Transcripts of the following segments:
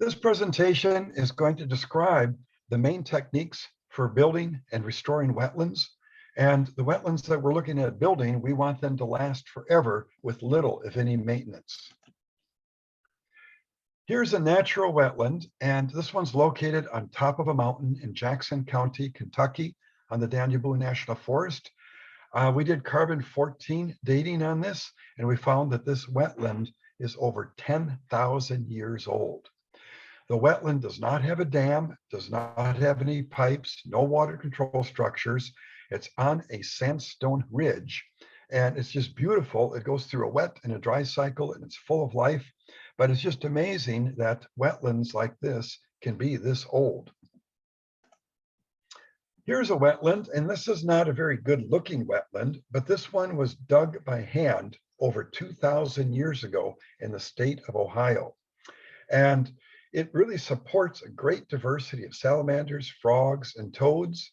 This presentation is going to describe the main techniques for building and restoring wetlands. And the wetlands that we're looking at building, we want them to last forever with little, if any, maintenance. Here's a natural wetland, and this one's located on top of a mountain in Jackson County, Kentucky, on the Danube National Forest. We did carbon-14 dating on this, and we found that this wetland is over 10,000 years old. The wetland does not have a dam, does not have any pipes, no water control structures. It's on a sandstone ridge, and it's just beautiful. It goes through a wet and a dry cycle, and it's full of life. But it's just amazing that wetlands like this can be this old. Here's a wetland, and this is not a very good looking wetland, but this one was dug by hand over 2,000 years ago in the state of Ohio. And it really supports a great diversity of salamanders, frogs, and toads.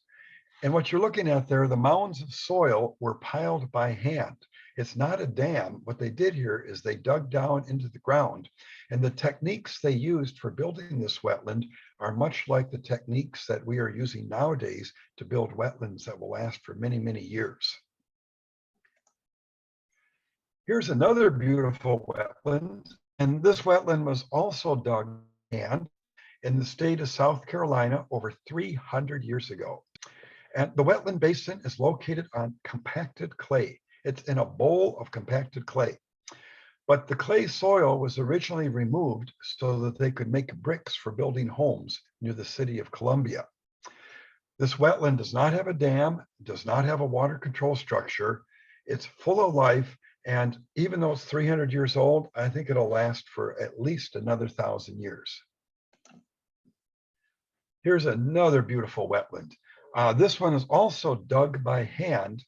And what you're looking at there, the mounds of soil were piled by hand. It's not a dam. What they did here is they dug down into the ground. And the techniques they used for building this wetland are much like the techniques that we are using nowadays to build wetlands that will last for many, many years. Here's another beautiful wetland. And this wetland was also dug by hand in the state of South Carolina over 300 years ago. And the wetland basin is located on compacted clay. It's in a bowl of compacted clay. But the clay soil was originally removed so that they could make bricks for building homes near the city of Columbia. This wetland does not have a dam, does not have a water control structure. It's full of life. And even though it's 300 years old, I think it'll last for at least another 1,000 years. Here's another beautiful wetland. This one is also dug by hand,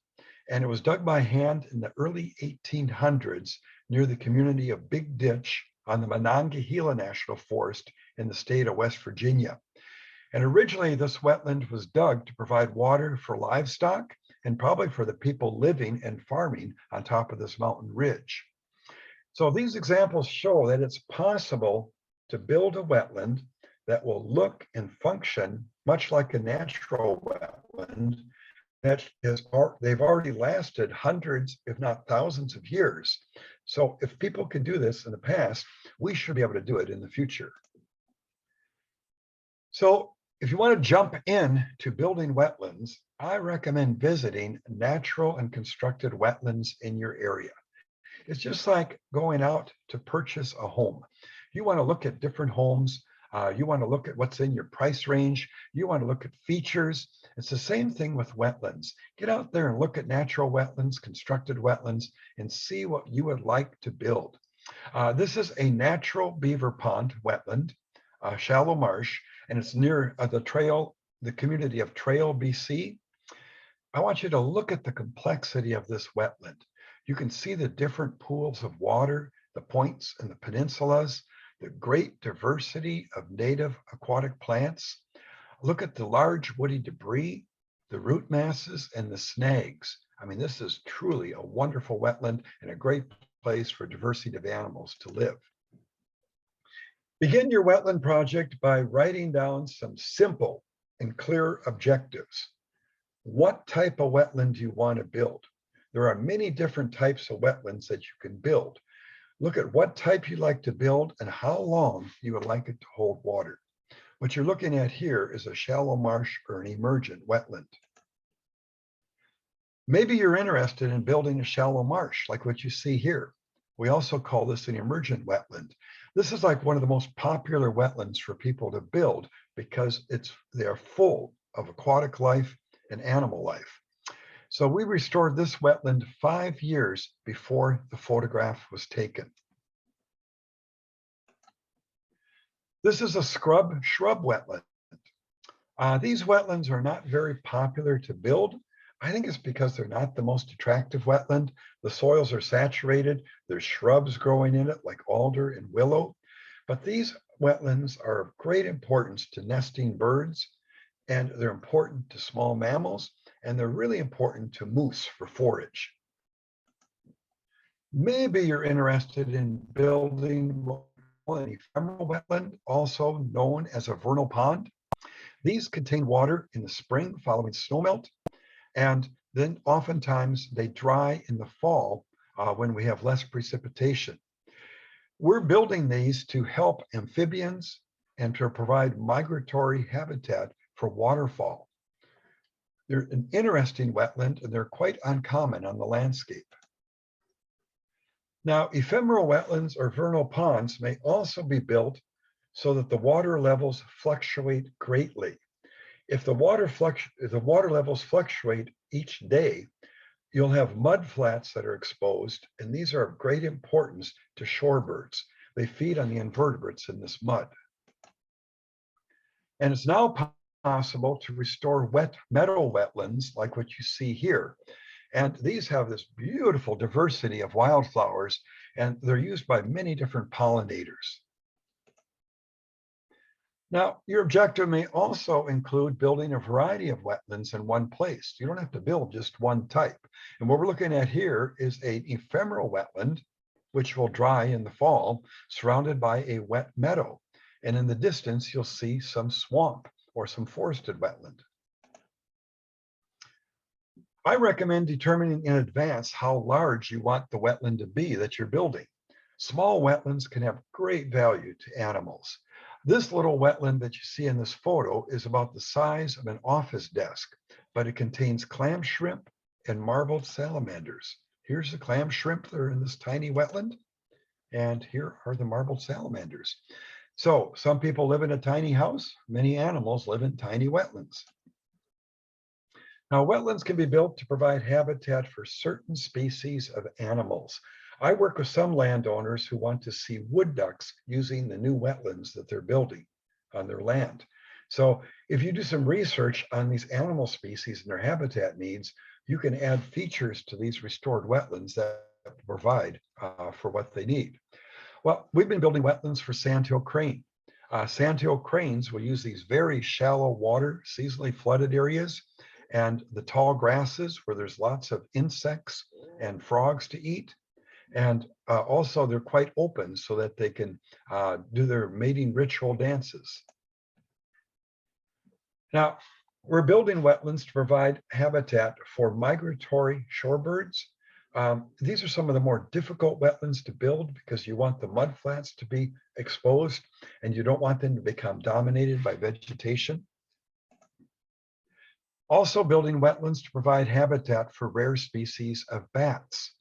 and it was dug by hand in the early 1800s near the community of Big Ditch on the Monongahela National Forest in the state of West Virginia. And originally this wetland was dug to provide water for livestock and probably for the people living and farming on top of this mountain ridge. So these examples show that it's possible to build a wetland that will look and function much like a natural wetland that is, they've already lasted hundreds, if not thousands of years. So if people can do this in the past, we should be able to do it in the future. So if you want to jump in to building wetlands, I recommend visiting natural and constructed wetlands in your area. It's just like going out to purchase a home. You want to look at different homes. You want to look at what's in your price range. You want to look at features. It's the same thing with wetlands. Get out there and look at natural wetlands, constructed wetlands, and see what you would like to build. This is a natural beaver pond wetland, shallow marsh, and it's near the community of Trail, BC. I want you to look at the complexity of this wetland. You can see the different pools of water, the points and the peninsulas, the great diversity of native aquatic plants. Look at the large woody debris, the root masses, and the snags. I mean, this is truly a wonderful wetland and a great place for diversity of animals to live. Begin your wetland project by writing down some simple and clear objectives. What type of wetland do you want to build? There are many different types of wetlands that you can build. Look at what type you'd like to build and how long you would like it to hold water. What you're looking at here is a shallow marsh or an emergent wetland. Maybe you're interested in building a shallow marsh like what you see here. We also call this an emergent wetland. This is like one of the most popular wetlands for people to build because they are full of aquatic life and animal life. So we restored this wetland 5 years before the photograph was taken. This is a shrub wetland. These wetlands are not very popular to build. I think it's because they're not the most attractive wetland. The soils are saturated. There's shrubs growing in it like alder and willow. But these wetlands are of great importance to nesting birds, and they're important to small mammals, and they're really important to moose for forage. Maybe you're interested in building what we an ephemeral wetland, also known as a vernal pond. These contain water in the spring following snowmelt, and then oftentimes they dry in the fall when we have less precipitation. We're building these to help amphibians and to provide migratory habitat for waterfowl. They're an interesting wetland and they're quite uncommon on the landscape. Now, ephemeral wetlands or vernal ponds may also be built so that the water levels fluctuate greatly. If the water levels fluctuate each day, you'll have mud flats that are exposed, and these are of great importance to shorebirds. They feed on the invertebrates in this mud. And it's now possible to restore wet meadow wetlands like what you see here. And these have this beautiful diversity of wildflowers, and they're used by many different pollinators. Now, your objective may also include building a variety of wetlands in one place. You don't have to build just one type. And what we're looking at here is an ephemeral wetland, which will dry in the fall, surrounded by a wet meadow. And in the distance, you'll see some swamp or some forested wetland. I recommend determining in advance how large you want the wetland to be that you're building. Small wetlands can have great value to animals. This little wetland that you see in this photo is about the size of an office desk, but it contains clam shrimp and marbled salamanders. Here's the clam shrimp that are in this tiny wetland, and here are the marbled salamanders. So some people live in a tiny house, many animals live in tiny wetlands. Now, wetlands can be built to provide habitat for certain species of animals. I work with some landowners who want to see wood ducks using the new wetlands that they're building on their land. So if you do some research on these animal species and their habitat needs, you can add features to these restored wetlands that provide for what they need. Well, we've been building wetlands for sandhill crane. Sandhill cranes will use these very shallow water, seasonally flooded areas and the tall grasses where there's lots of insects and frogs to eat. And also they're quite open so that they can do their mating ritual dances. Now, we're building wetlands to provide habitat for migratory shorebirds. These are some of the more difficult wetlands to build because you want the mud flats to be exposed and you don't want them to become dominated by vegetation. Also building wetlands to provide habitat for rare species of bats.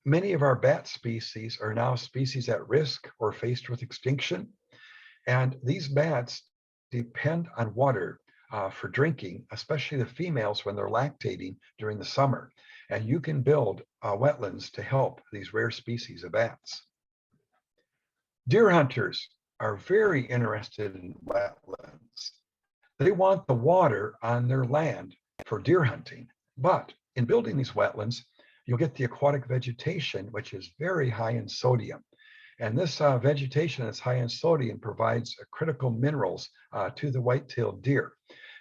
Many of our bat species are now species at risk or faced with extinction. And these bats depend on water for drinking, especially the females when they're lactating during the summer. And you can build wetlands to help these rare species of bats. Deer hunters are very interested in wetlands. They want the water on their land for deer hunting. But in building these wetlands, you'll get the aquatic vegetation, which is very high in sodium. And this vegetation that's high in sodium provides critical minerals to the white-tailed deer.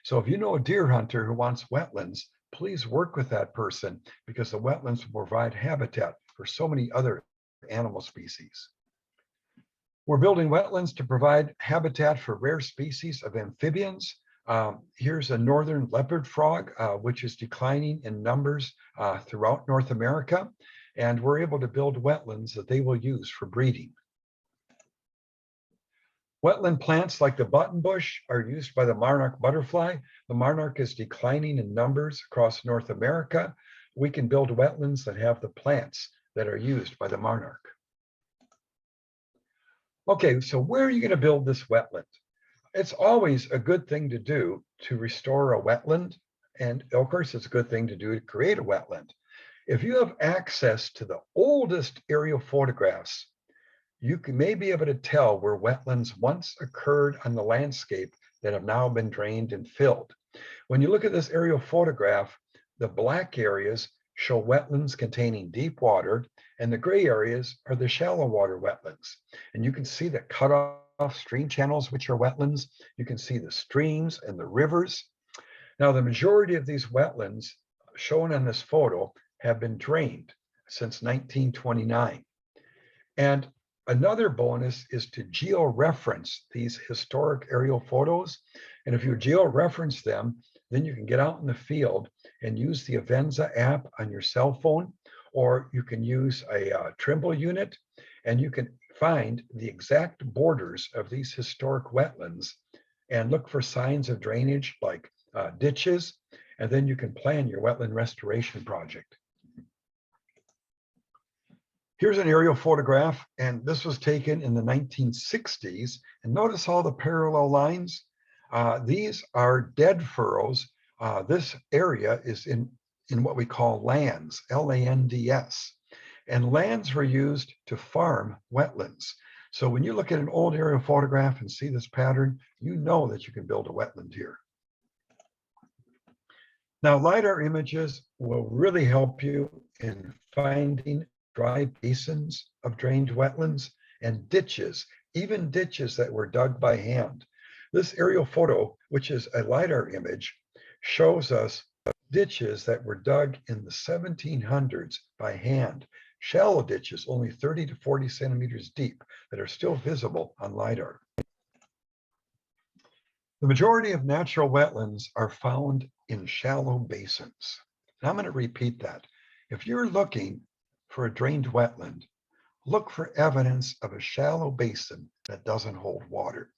So if you know a deer hunter who wants wetlands, please work with that person because the wetlands will provide habitat for so many other animal species. We're building wetlands to provide habitat for rare species of amphibians. Here's a northern leopard frog, which is declining in numbers throughout North America. And we're able to build wetlands that they will use for breeding. Wetland plants like the buttonbush are used by the monarch butterfly. The monarch is declining in numbers across North America. We can build wetlands that have the plants that are used by the monarch. Okay, so where are you going to build this wetland? It's always a good thing to do to restore a wetland. And of course, it's a good thing to do to create a wetland. If you have access to the oldest aerial photographs, you may be able to tell where wetlands once occurred on the landscape that have now been drained and filled. When you look at this aerial photograph, the black areas show wetlands containing deep water, and the gray areas are the shallow water wetlands. And you can see the cutoff stream channels, which are wetlands. You can see the streams and the rivers. Now, the majority of these wetlands shown on this photo have been drained since 1929. And Another bonus is to georeference these historic aerial photos. And if you georeference them, then you can get out in the field and use the Avenza app on your cell phone, or you can use a Trimble unit, and you can find the exact borders of these historic wetlands and look for signs of drainage like ditches, and then you can plan your wetland restoration project. Here's an aerial photograph, and this was taken in the 1960s. And notice all the parallel lines. These are dead furrows. This area is in what we call lands, L-A-N-D-S. And lands were used to farm wetlands. So when you look at an old aerial photograph and see this pattern, you know that you can build a wetland here. Now, LiDAR images will really help you in finding dry basins of drained wetlands and ditches, even ditches that were dug by hand. This aerial photo, which is a LiDAR image, shows us ditches that were dug in the 1700s by hand, shallow ditches only 30 to 40 centimeters deep that are still visible on LiDAR. The majority of natural wetlands are found in shallow basins. And I'm going to repeat that. If you're looking for a drained wetland, look for evidence of a shallow basin that doesn't hold water.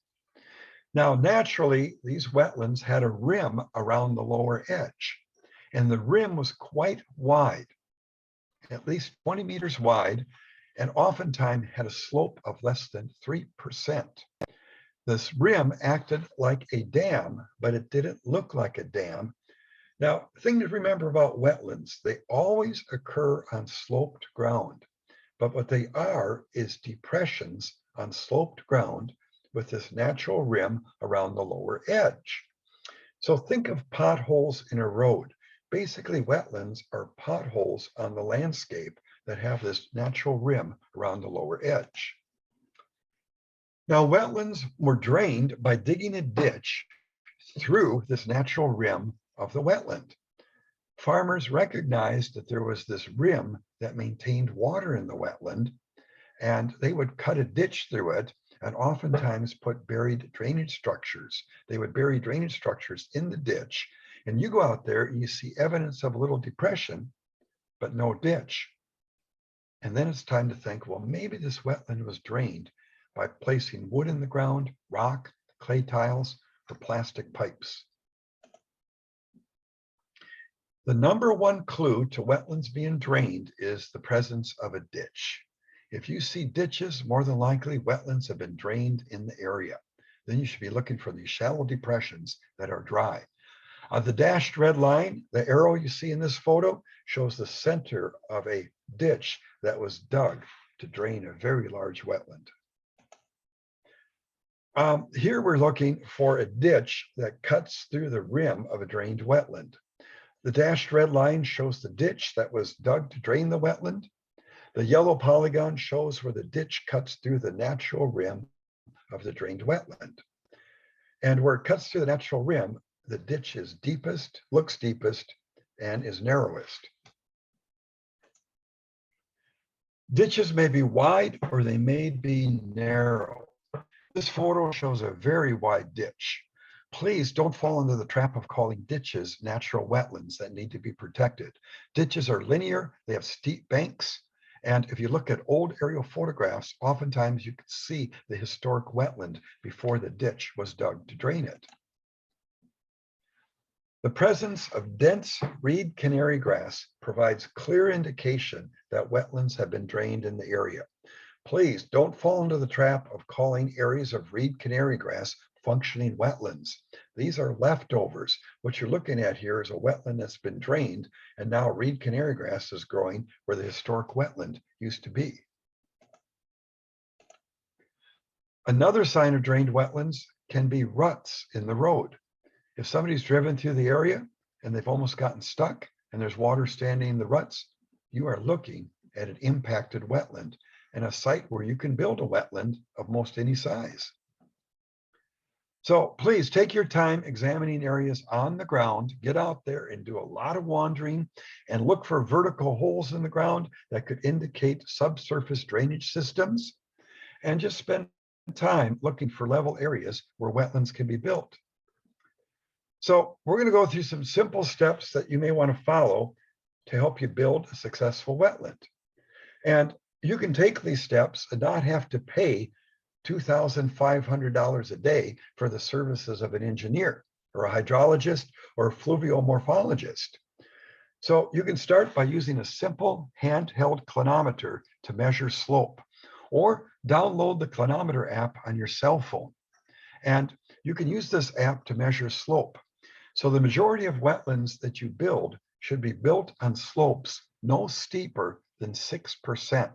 Now, naturally, these wetlands had a rim around the lower edge, and the rim was quite wide, at least 20 meters wide, and oftentimes had a slope of less than 3%. This rim acted like a dam, but it didn't look like a dam. Now, the thing to remember about wetlands, they always occur on sloped ground, but what they are is depressions on sloped ground with this natural rim around the lower edge. So think of potholes in a road. Basically, wetlands are potholes on the landscape that have this natural rim around the lower edge. Now, wetlands were drained by digging a ditch through this natural rim of the wetland. Farmers recognized that there was this rim that maintained water in the wetland, and they would cut a ditch through it and oftentimes put buried drainage structures. They would bury drainage structures in the ditch, and you go out there and you see evidence of a little depression, but no ditch. And then it's time to think, well, maybe this wetland was drained by placing wood in the ground, rock, clay tiles, or plastic pipes. The number one clue to wetlands being drained is the presence of a ditch. If you see ditches, more than likely wetlands have been drained in the area. Then you should be looking for these shallow depressions that are dry. The dashed red line, the arrow you see in this photo, shows the center of a ditch that was dug to drain a very large wetland. Here we're looking for a ditch that cuts through the rim of a drained wetland. The dashed red line shows the ditch that was dug to drain the wetland. The yellow polygon shows where the ditch cuts through the natural rim of the drained wetland. And where it cuts through the natural rim, the ditch is deepest, looks deepest, and is narrowest. Ditches may be wide or they may be narrow. This photo shows a very wide ditch. Please don't fall into the trap of calling ditches natural wetlands that need to be protected. Ditches are linear, they have steep banks, and if you look at old aerial photographs, oftentimes you can see the historic wetland before the ditch was dug to drain it. The presence of dense reed canary grass provides clear indication that wetlands have been drained in the area. Please don't fall into the trap of calling areas of reed canary grass functioning wetlands. These are leftovers. What you're looking at here is a wetland that's been drained, and now reed canary grass is growing where the historic wetland used to be. Another sign of drained wetlands can be ruts in the road. If somebody's driven through the area and they've almost gotten stuck and there's water standing in the ruts, you are looking at an impacted wetland and a site where you can build a wetland of most any size. So please take your time examining areas on the ground, get out there and do a lot of wandering and look for vertical holes in the ground that could indicate subsurface drainage systems. and just spend time looking for level areas where wetlands can be built. So we're going to go through some simple steps that you may want to follow to help you build a successful wetland. And you can take these steps and not have to pay $2,500 a day for the services of an engineer or a hydrologist or a fluviomorphologist. So you can start by using a simple handheld clinometer to measure slope, or download the clinometer app on your cell phone. And you can use this app to measure slope. So the majority of wetlands that you build should be built on slopes no steeper than 6%.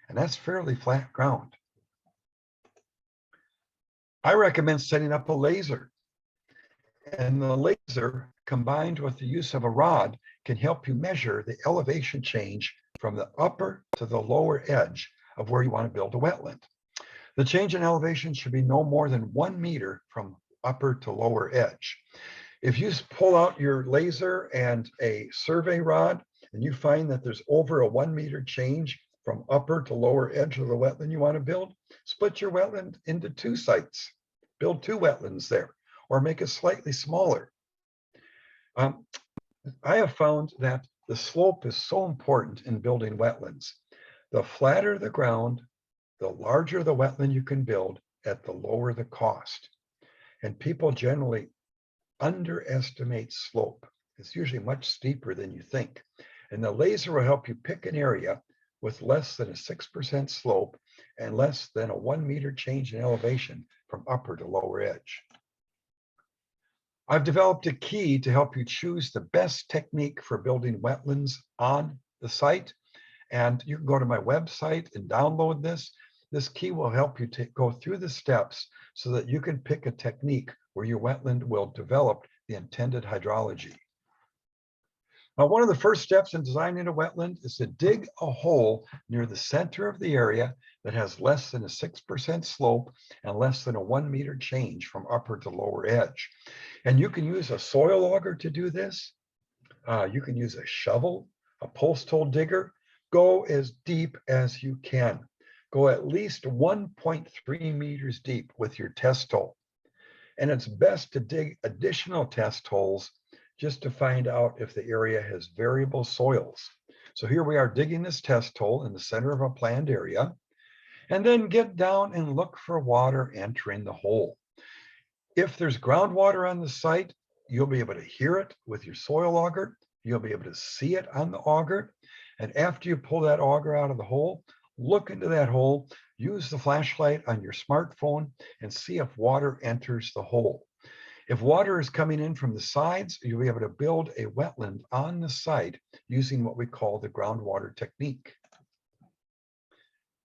And that's fairly flat ground. I recommend setting up a laser. And the laser, combined with the use of a rod, can help you measure the elevation change from the upper to the lower edge of where you want to build a wetland. The change in elevation should be no more than 1 meter from upper to lower edge. If you pull out your laser and a survey rod and you find that there's over a 1 meter change from upper to lower edge of the wetland you want to build, split your wetland into 2 sites. Build 2 wetlands there, or make it slightly smaller. I have found that the slope is so important in building wetlands. The flatter the ground, the larger the wetland you can build, at the lower the cost. And people generally underestimate slope. It's usually much steeper than you think. And the laser will help you pick an area with less than a 6% slope and less than a 1 meter change in elevation from upper to lower edge. I've developed a key to help you choose the best technique for building wetlands on the site. And you can go to my website and download this. This key will help you go through the steps so that you can pick a technique where your wetland will develop the intended hydrology. Now, one of the first steps in designing a wetland is to dig a hole near the center of the area that has less than a 6% slope and less than a 1 meter change from upper to lower edge. And you can use a soil auger to do this. You can use a shovel, a post hole digger. Go as deep as you can. Go at least 1.3 meters deep with your test hole. And it's best to dig additional test holes just to find out if the area has variable soils. So here we are digging this test hole in the center of a planned area, and then get down and look for water entering the hole. If there's groundwater on the site, you'll be able to hear it with your soil auger. You'll be able to see it on the auger. And after you pull that auger out of the hole, look into that hole, use the flashlight on your smartphone and see if water enters the hole. If water is coming in from the sides, you'll be able to build a wetland on the site using what we call the groundwater technique.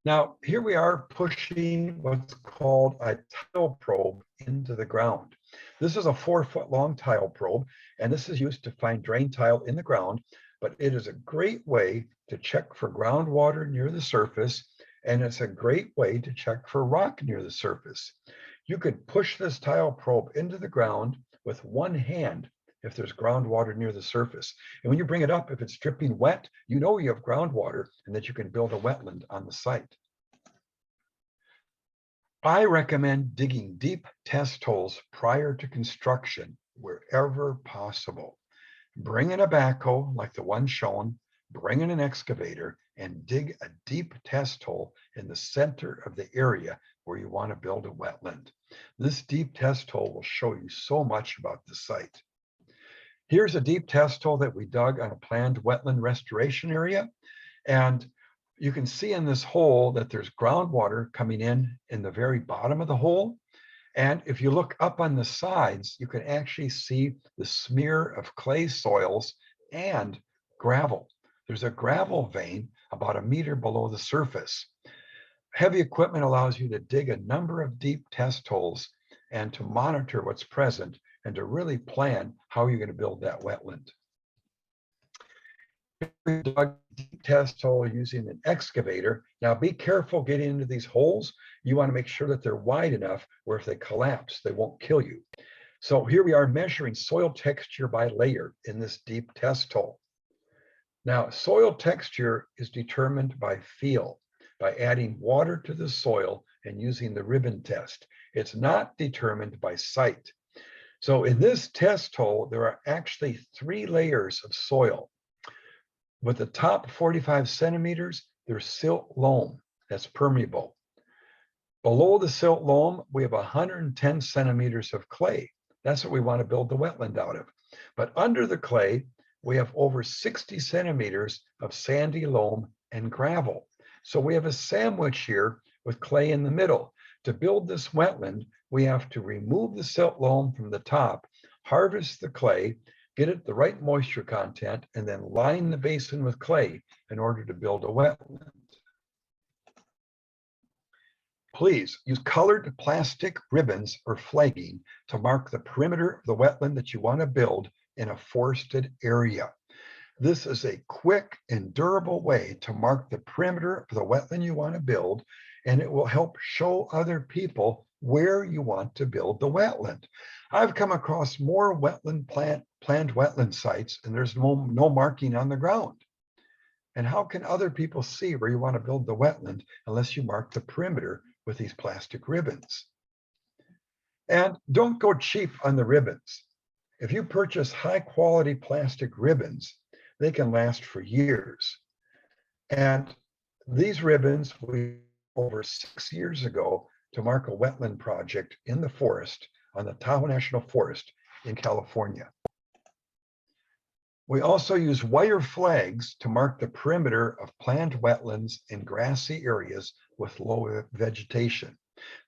Now, here we are pushing what's called a tile probe into the ground. This is a 4-foot long tile probe, and this is used to find drain tile in the ground, but it is a great way to check for groundwater near the surface, and it's a great way to check for rock near the surface. You could push this tile probe into the ground with one hand if there's groundwater near the surface. And when you bring it up, if it's dripping wet, you know you have groundwater and that you can build a wetland on the site. I recommend digging deep test holes prior to construction wherever possible. Bring in a backhoe like the one shown, bring in an excavator, and dig a deep test hole in the center of the area where you want to build a wetland. This deep test hole will show you so much about the site. Here's a deep test hole that we dug on a planned wetland restoration area. And you can see in this hole that there's groundwater coming in the very bottom of the hole. And if you look up on the sides, you can actually see the smear of clay soils and gravel. There's a gravel vein about 1 meter below the surface. Heavy equipment allows you to dig a number of deep test holes and to monitor what's present and to really plan how you're going to build that wetland. We dug a deep test hole using an excavator. Now be careful getting into these holes. You want to make sure that they're wide enough where if they collapse, they won't kill you. So here we are measuring soil texture by layer in this deep test hole. Now, soil texture is determined by feel, by adding water to the soil and using the ribbon test. It's not determined by sight. So in this test hole, there are actually 3 layers of soil. With the top 45 centimeters, there's silt loam that's permeable. Below the silt loam, we have 110 centimeters of clay. That's what we want to build the wetland out of. But under the clay, we have over 60 centimeters of sandy loam and gravel. So we have a sandwich here with clay in the middle. To build this wetland, we have to remove the silt loam from the top, harvest the clay, get it the right moisture content, and then line the basin with clay in order to build a wetland. Please use colored plastic ribbons or flagging to mark the perimeter of the wetland that you want to build in a forested area. This is a quick and durable way to mark the perimeter of the wetland you want to build, and it will help show other people where you want to build the wetland. I've come across more planned wetland sites, and there's no marking on the ground. And how can other people see where you want to build the wetland unless you mark the perimeter with these plastic ribbons? And don't go cheap on the ribbons. If you purchase high quality plastic ribbons, they can last for years. And these ribbons we over 6 years ago to mark a wetland project in the forest on the Tahoe National Forest in California. We also use wire flags to mark the perimeter of planned wetlands in grassy areas with low vegetation.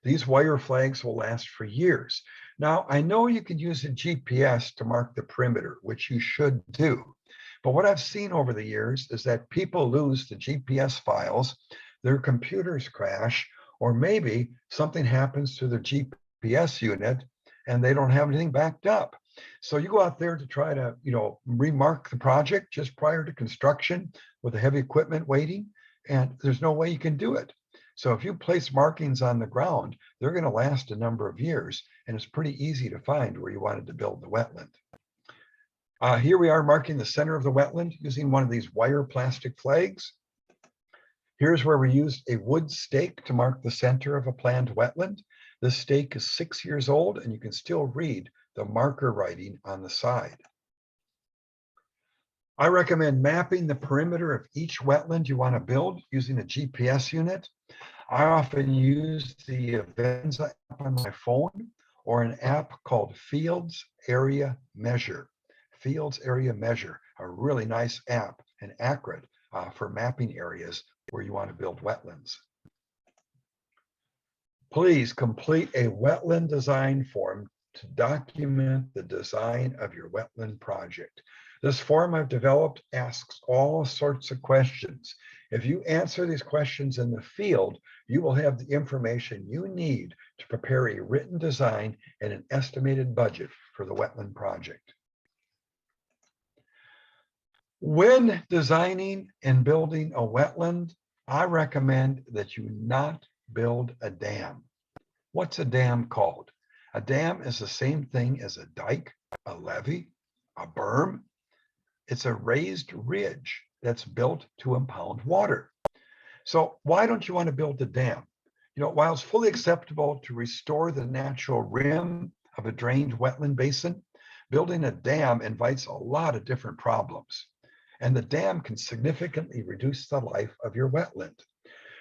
These wire flags will last for years. Now, I know you can use a GPS to mark the perimeter, which you should do. But what I've seen over the years is that people lose the GPS files, their computers crash, or maybe something happens to their GPS unit and they don't have anything backed up. So you go out there to try to, remark the project just prior to construction with the heavy equipment waiting, and there's no way you can do it. So if you place markings on the ground, they're going to last a number of years, and it's pretty easy to find where you wanted to build the wetland. Here we are marking the center of the wetland using one of these wire plastic flags. Here's where we used a wood stake to mark the center of a planned wetland. This stake is 6 years old, and you can still read the marker writing on the side. I recommend mapping the perimeter of each wetland you want to build using a GPS unit. I often use the Avenza app on my phone or an app called Fields Area Measure. Fields Area Measure, a really nice app and accurate for mapping areas where you want to build wetlands. Please complete a wetland design form to document the design of your wetland project. This form I've developed asks all sorts of questions. If you answer these questions in the field, you will have the information you need to prepare a written design and an estimated budget for the wetland project. When designing and building a wetland, I recommend that you not build a dam. What's a dam called? A dam is the same thing as a dike, a levee, a berm. It's a raised ridge that's built to impound water. So why don't you want to build a dam? While it's fully acceptable to restore the natural rim of a drained wetland basin, building a dam invites a lot of different problems. And the dam can significantly reduce the life of your wetland.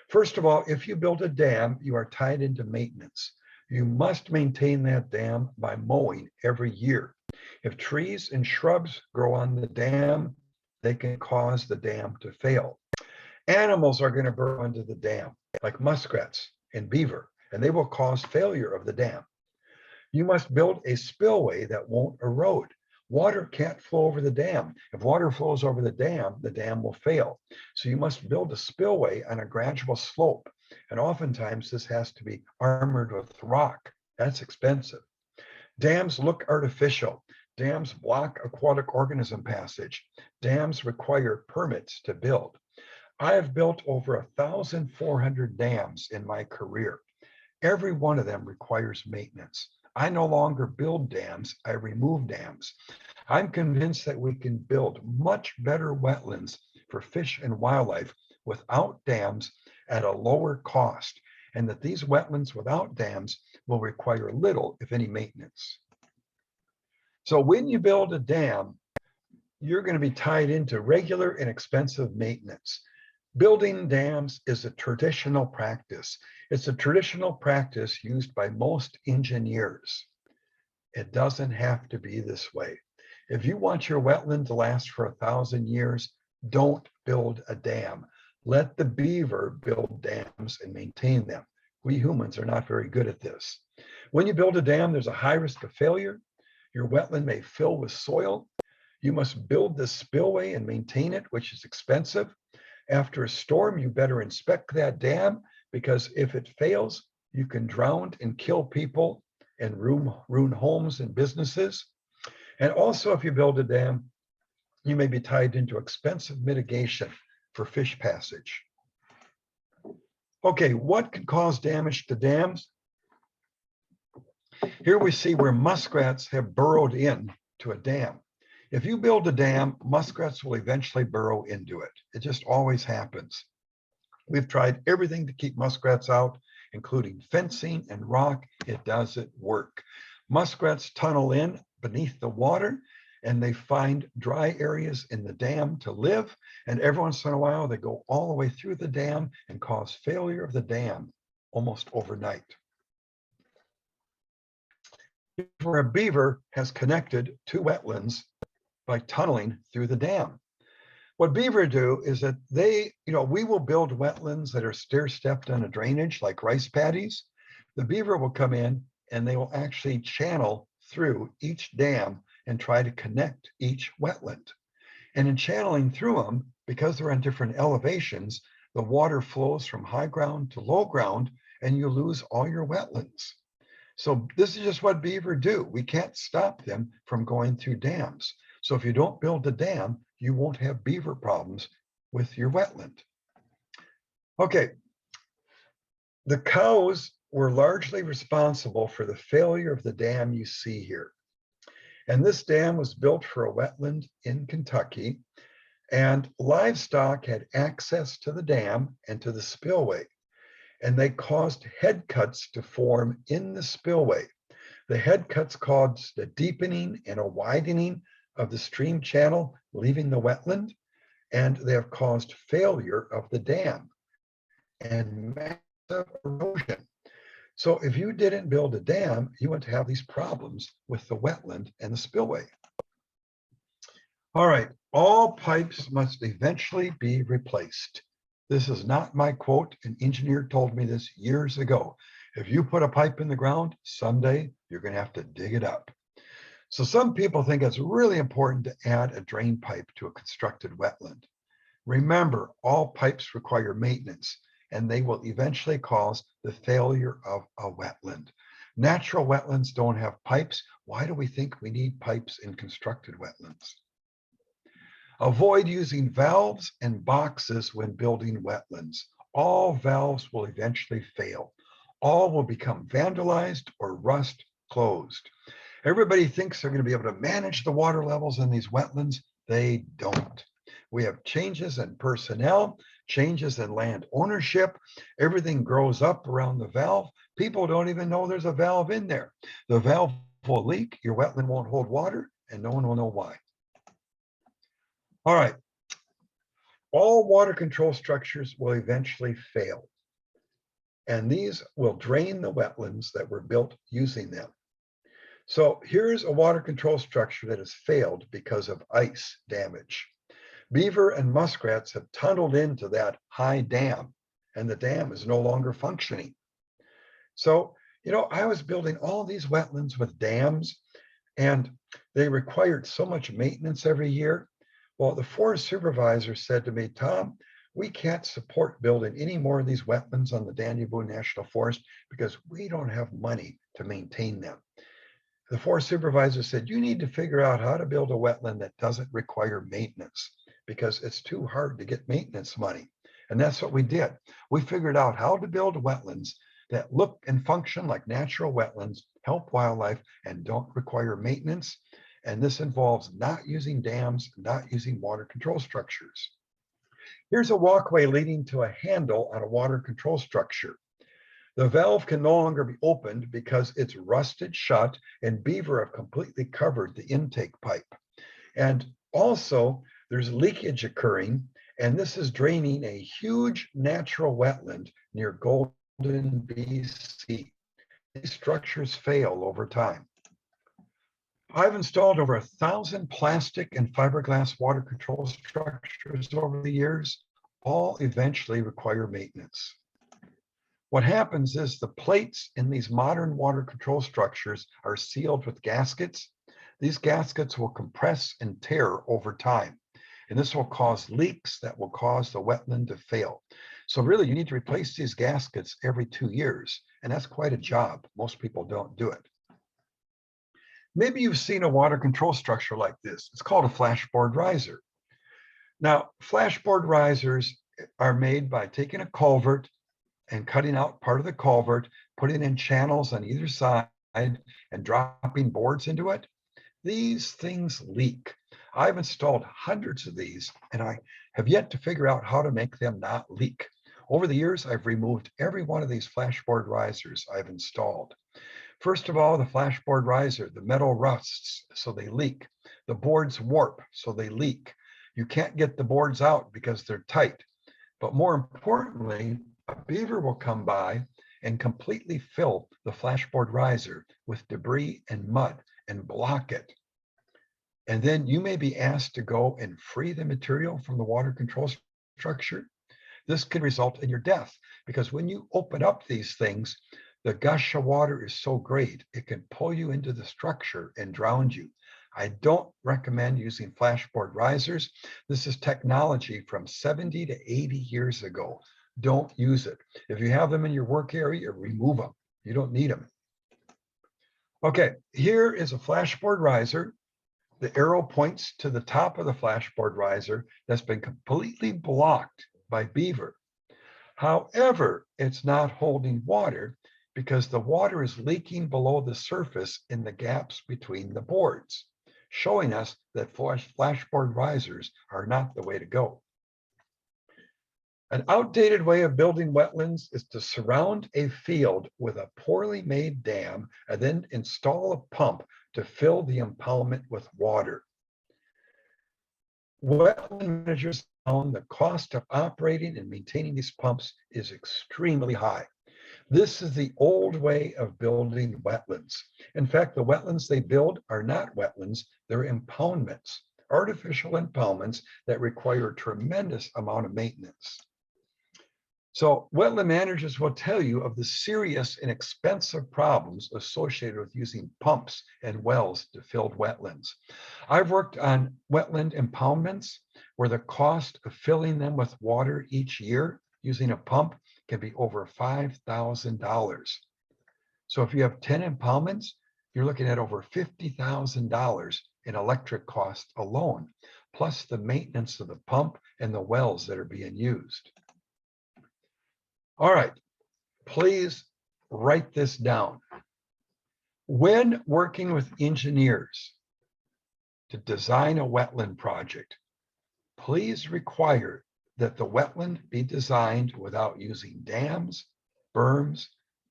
First of all, if you build a dam, you are tied into maintenance. You must maintain that dam by mowing every year. If trees and shrubs grow on the dam, they can cause the dam to fail. Animals are going to burrow into the dam, like muskrats and beaver, and they will cause failure of the dam. You must build a spillway that won't erode. Water can't flow over the dam. If water flows over the dam will fail. So you must build a spillway on a gradual slope. And oftentimes this has to be armored with rock. That's expensive. Dams look artificial. Dams block aquatic organism passage. Dams require permits to build. I have built over 1,400 dams in my career. Every one of them requires maintenance. I no longer build dams, I remove dams. I'm convinced that we can build much better wetlands for fish and wildlife without dams at a lower cost. and that these wetlands without dams will require little, if any, maintenance. So when you build a dam, you're going to be tied into regular and expensive maintenance. Building dams is a traditional practice. It's a traditional practice used by most engineers. It doesn't have to be this way. If you want your wetland to last for 1,000 years, don't build a dam. Let the beaver build dams and maintain them. We humans are not very good at this. When you build a dam, there's a high risk of failure. Your wetland may fill with soil. You must build the spillway and maintain it, which is expensive. After a storm, you better inspect that dam, because if it fails, you can drown and kill people and ruin homes and businesses. And also, if you build a dam, you may be tied into expensive mitigation for fish passage. Okay, what can cause damage to dams? Here we see where muskrats have burrowed in to a dam. If you build a dam, muskrats will eventually burrow into it. It just always happens. We've tried everything to keep muskrats out, including fencing and rock. It doesn't work. Muskrats tunnel in beneath the water, and they find dry areas in the dam to live. And every once in a while, they go all the way through the dam and cause failure of the dam almost overnight. Where a beaver has connected two wetlands by tunneling through the dam. What beaver do is that we will build wetlands that are stair-stepped on a drainage like rice paddies. The beaver will come in and they will actually channel through each dam and try to connect each wetland. And in channeling through them, because they're on different elevations, the water flows from high ground to low ground and you lose all your wetlands. So this is just what beaver do. We can't stop them from going through dams. So if you don't build a dam, you won't have beaver problems with your wetland. Okay, the cows were largely responsible for the failure of the dam you see here. And this dam was built for a wetland in Kentucky, and livestock had access to the dam and to the spillway, and they caused head cuts to form in the spillway. The head cuts caused a deepening and a widening of the stream channel leaving the wetland, and they have caused failure of the dam and massive erosion. So if you didn't build a dam, you would have these problems with the wetland and the spillway. All right, all pipes must eventually be replaced. This is not my quote. An engineer told me this years ago. If you put a pipe in the ground, someday you're going to have to dig it up. So some people think it's really important to add a drain pipe to a constructed wetland. Remember, all pipes require maintenance, and they will eventually cause the failure of a wetland. Natural wetlands don't have pipes. Why do we think we need pipes in constructed wetlands? Avoid using valves and boxes when building wetlands. All valves will eventually fail. All will become vandalized or rust closed. Everybody thinks they're going to be able to manage the water levels in these wetlands. They don't. We have changes in personnel, changes in land ownership. Everything grows up around the valve. People don't even know there's a valve in there. The valve will leak, your wetland won't hold water, and no one will know why. All right. All water control structures will eventually fail, and these will drain the wetlands that were built using them. So here's a water control structure that has failed because of ice damage. Beaver and muskrats have tunneled into that high dam, and the dam is no longer functioning. So, I was building all these wetlands with dams, and they required so much maintenance every year. Well, the forest supervisor said to me, Tom, we can't support building any more of these wetlands on the Danube National Forest because we don't have money to maintain them. The forest supervisor said, you need to figure out how to build a wetland that doesn't require maintenance because it's too hard to get maintenance money. And that's what we did. We figured out how to build wetlands that look and function like natural wetlands, help wildlife, and don't require maintenance. And this involves not using dams, not using water control structures. Here's a walkway leading to a handle on a water control structure. The valve can no longer be opened because it's rusted shut and beaver have completely covered the intake pipe. And also there's leakage occurring, and this is draining a huge natural wetland near Golden, BC. These structures fail over time. I've installed over 1,000 plastic and fiberglass water control structures over the years. All eventually require maintenance. What happens is the plates in these modern water control structures are sealed with gaskets. These gaskets will compress and tear over time, and this will cause leaks that will cause the wetland to fail. So really, you need to replace these gaskets every 2 years, and that's quite a job. Most people don't do it. Maybe you've seen a water control structure like this. It's called a flashboard riser. Now, flashboard risers are made by taking a culvert and cutting out part of the culvert, putting in channels on either side, and dropping boards into it. These things leak. I've installed hundreds of these, and I have yet to figure out how to make them not leak. Over the years, I've removed every one of these flashboard risers I've installed. First of all, the flashboard riser, the metal rusts, so they leak. The boards warp, so they leak. You can't get the boards out because they're tight. But more importantly, a beaver will come by and completely fill the flashboard riser with debris and mud and block it. And then you may be asked to go and free the material from the water control structure. This can result in your death because when you open up these things, the gush of water is so great, it can pull you into the structure and drown you. I don't recommend using flashboard risers. This is technology from 70 to 80 years ago. Don't use it. If you have them in your work area, remove them. You don't need them. Okay, here is a flashboard riser. The arrow points to the top of the flashboard riser that's been completely blocked by beaver. However, it's not holding water because the water is leaking below the surface in the gaps between the boards, showing us that flashboard risers are not the way to go. An outdated way of building wetlands is to surround a field with a poorly made dam and then install a pump to fill the impoundment with water. Wetland managers found the cost of operating and maintaining these pumps is extremely high. This is the old way of building wetlands. In fact, the wetlands they build are not wetlands, they're impoundments, artificial impoundments that require a tremendous amount of maintenance. So wetland managers will tell you of the serious and expensive problems associated with using pumps and wells to fill wetlands. I've worked on wetland impoundments where the cost of filling them with water each year using a pump can be over $5,000. So if you have 10 impoundments, you're looking at over $50,000 in electric costs alone, plus the maintenance of the pump and the wells that are being used. All right, please write this down. When working with engineers to design a wetland project, please require that the wetland be designed without using dams, berms,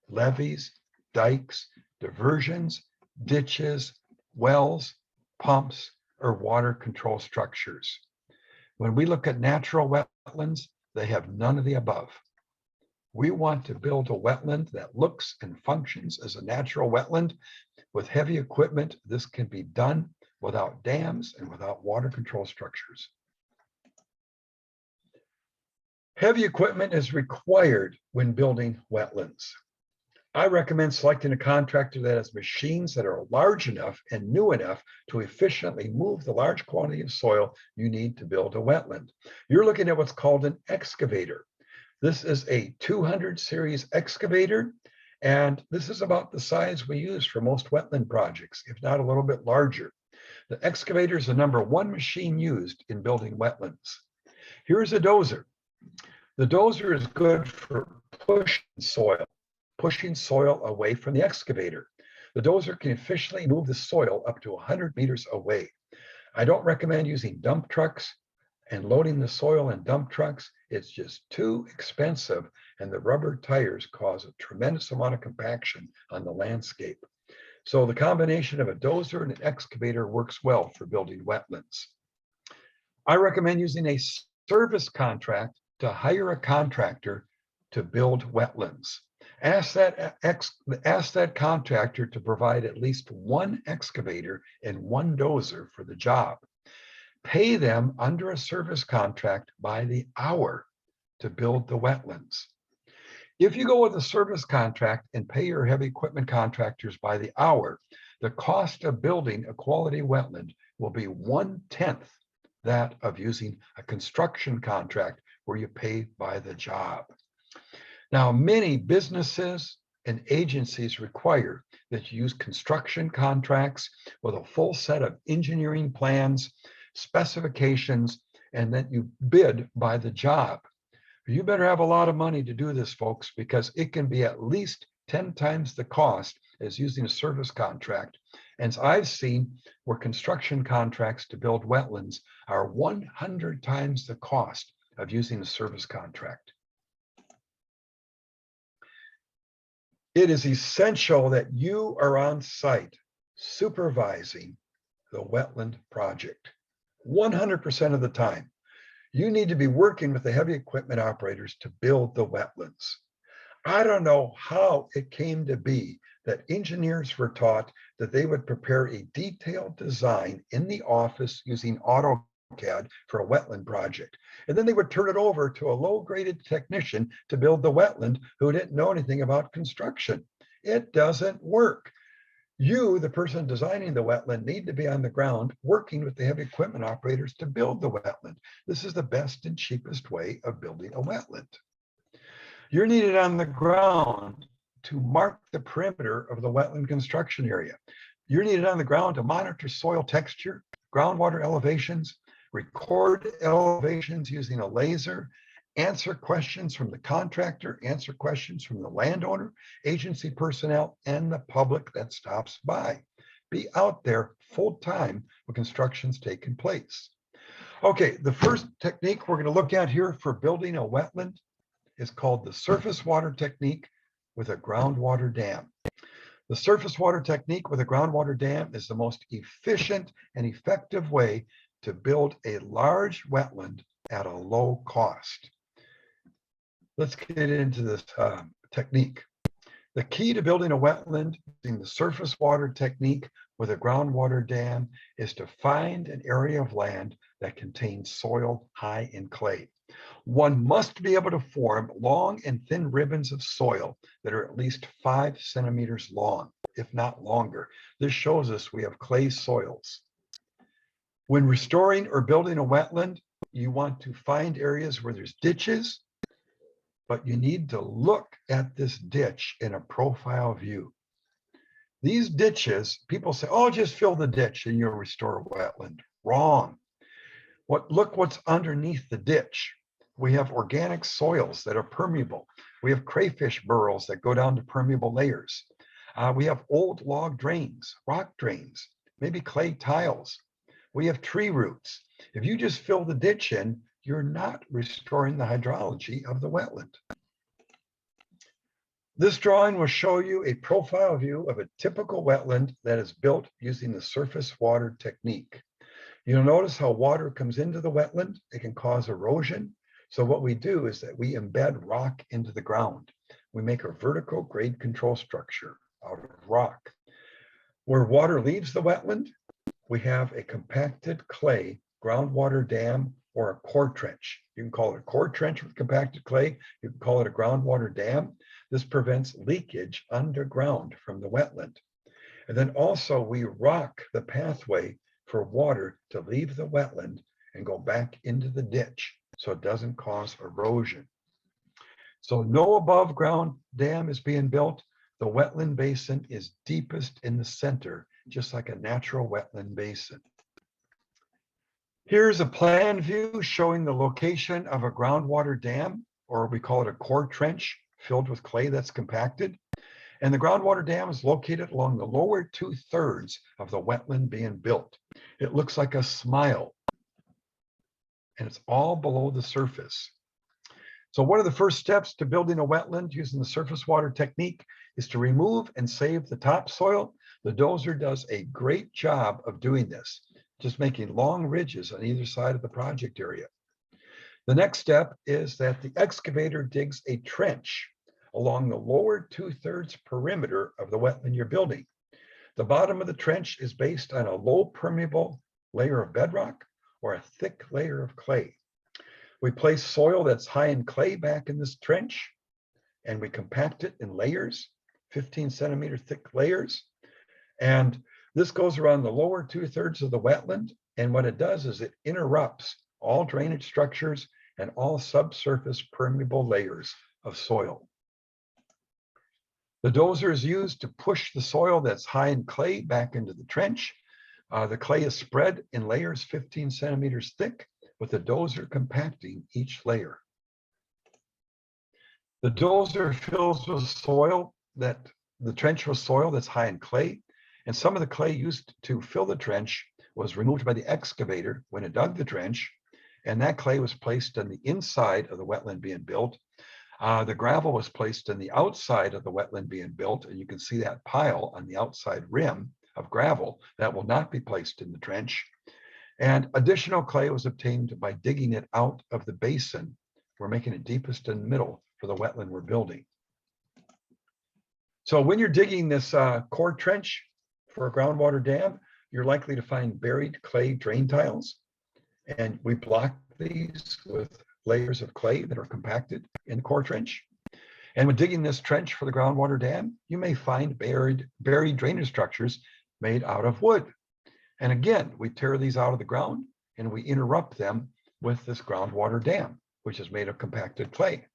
levees, dikes, diversions, ditches, wells, pumps, or water control structures. When we look at natural wetlands, they have none of the above. We want to build a wetland that looks and functions as a natural wetland. With heavy equipment, this can be done without dams and without water control structures. Heavy equipment is required when building wetlands. I recommend selecting a contractor that has machines that are large enough and new enough to efficiently move the large quantity of soil you need to build a wetland. You're looking at what's called an excavator. This is a 200 series excavator, and this is about the size we use for most wetland projects, if not a little bit larger. The excavator is the #1 machine used in building wetlands. Here's a dozer. The dozer is good for pushing soil away from the excavator. The dozer can efficiently move the soil up to 100 meters away. I don't recommend using dump trucks and loading the soil in dump trucks, it's just too expensive, and the rubber tires cause a tremendous amount of compaction on the landscape. So the combination of a dozer and an excavator works well for building wetlands. I recommend using a service contract to hire a contractor to build wetlands. Ask that contractor to provide at least one excavator and one dozer for the job. Pay them under a service contract by the hour to build the wetlands. If you go with a service contract and pay your heavy equipment contractors by the hour, the cost of building a quality wetland will be 1/10 that of using a construction contract where you pay by the job. Now, many businesses and agencies require that you use construction contracts with a full set of engineering plans, specifications, and that you bid by the job. You better have a lot of money to do this, folks, because it can be at least 10 times the cost as using a service contract. And I've seen where construction contracts to build wetlands are 100 times the cost of using a service contract. It is essential that you are on site supervising the wetland project 100% of the time. You need to be working with the heavy equipment operators to build the wetlands. I don't know how it came to be that engineers were taught that they would prepare a detailed design in the office using AutoCAD for a wetland project. And then they would turn it over to a low-graded technician to build the wetland who didn't know anything about construction. It doesn't work. You, the person designing the wetland, need to be on the ground working with the heavy equipment operators to build the wetland. This is the best and cheapest way of building a wetland. You're needed on the ground to mark the perimeter of the wetland construction area. You're needed on the ground to monitor soil texture, groundwater elevations, record elevations using a laser, answer questions from the contractor, answer questions from the landowner, agency personnel, and the public that stops by. Be out there full time when construction's taking place. Okay, the first technique we're going to look at here for building a wetland is called the surface water technique with a groundwater dam. The surface water technique with a groundwater dam is the most efficient and effective way to build a large wetland at a low cost. Let's get into this technique. The key to building a wetland using the surface water technique with a groundwater dam is to find an area of land that contains soil high in clay. One must be able to form long and thin ribbons of soil that are at least 5 centimeters long, if not longer. This shows us we have clay soils. When restoring or building a wetland, you want to find areas where there's ditches, but you need to look at this ditch in a profile view. These ditches, people say, oh, just fill the ditch and you'll restore a wetland. Wrong. Look what's underneath the ditch. We have organic soils that are permeable. We have crayfish burrows that go down to permeable layers. We have old log drains, rock drains, maybe clay tiles. We have tree roots. If you just fill the ditch in, you're not restoring the hydrology of the wetland. This drawing will show you a profile view of a typical wetland that is built using the surface water technique. You'll notice how water comes into the wetland. It can cause erosion. So what we do is that we embed rock into the ground. We make a vertical grade control structure out of rock. Where water leaves the wetland, we have a compacted clay groundwater dam or a core trench. You can call it a core trench with compacted clay. You can call it a groundwater dam. This prevents leakage underground from the wetland. And then also we rock the pathway for water to leave the wetland and go back into the ditch so it doesn't cause erosion. So no above ground dam is being built. The wetland basin is deepest in the center, just like a natural wetland basin. Here's a plan view showing the location of a groundwater dam, or we call it a core trench filled with clay that's compacted. And the groundwater dam is located along the lower 2/3 of the wetland being built. It looks like a smile. and it's all below the surface. So one of the first steps to building a wetland using the surface water technique is to remove and save the topsoil. The dozer does a great job of doing this, just making long ridges on either side of the project area. The next step is that the excavator digs a trench along the lower 2/3 perimeter of the wetland you're building. The bottom of the trench is based on a low permeable layer of bedrock or a thick layer of clay. We place soil that's high in clay back in this trench, and we compact it in layers, 15-centimeter thick layers. And this goes around the lower 2/3 of the wetland. And what it does is it interrupts all drainage structures and all subsurface permeable layers of soil. The dozer is used to push the soil that's high in clay back into the trench. The clay is spread in layers 15 centimeters thick, with the dozer compacting each layer. The dozer fills with soil the trench with soil that's high in clay, and some of the clay used to fill the trench was removed by the excavator when it dug the trench, and that clay was placed on the inside of the wetland being built. The gravel was placed on the outside of the wetland being built, and you can see that pile on the outside rim of gravel that will not be placed in the trench. And additional clay was obtained by digging it out of the basin. We're making it deepest in the middle for the wetland we're building. So when you're digging this core trench for a groundwater dam, you're likely to find buried clay drain tiles. And we block these with layers of clay that are compacted in the core trench. And when digging this trench for the groundwater dam, you may find buried drainage structures made out of wood. And again, we tear these out of the ground and we interrupt them with this groundwater dam, which is made of compacted clay.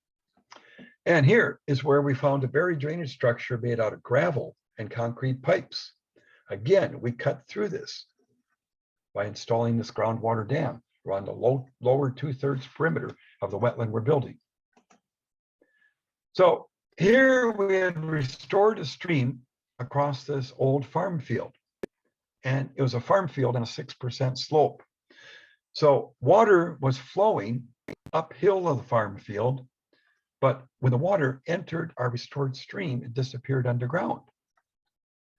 And here is where we found a buried drainage structure made out of gravel and concrete pipes. Again, we cut through this by installing this groundwater dam around the lower 2/3 perimeter of the wetland we're building. So here we had restored a stream across this old farm field. And it was a farm field on a 6% slope. So water was flowing uphill of the farm field, but when the water entered our restored stream, it disappeared underground.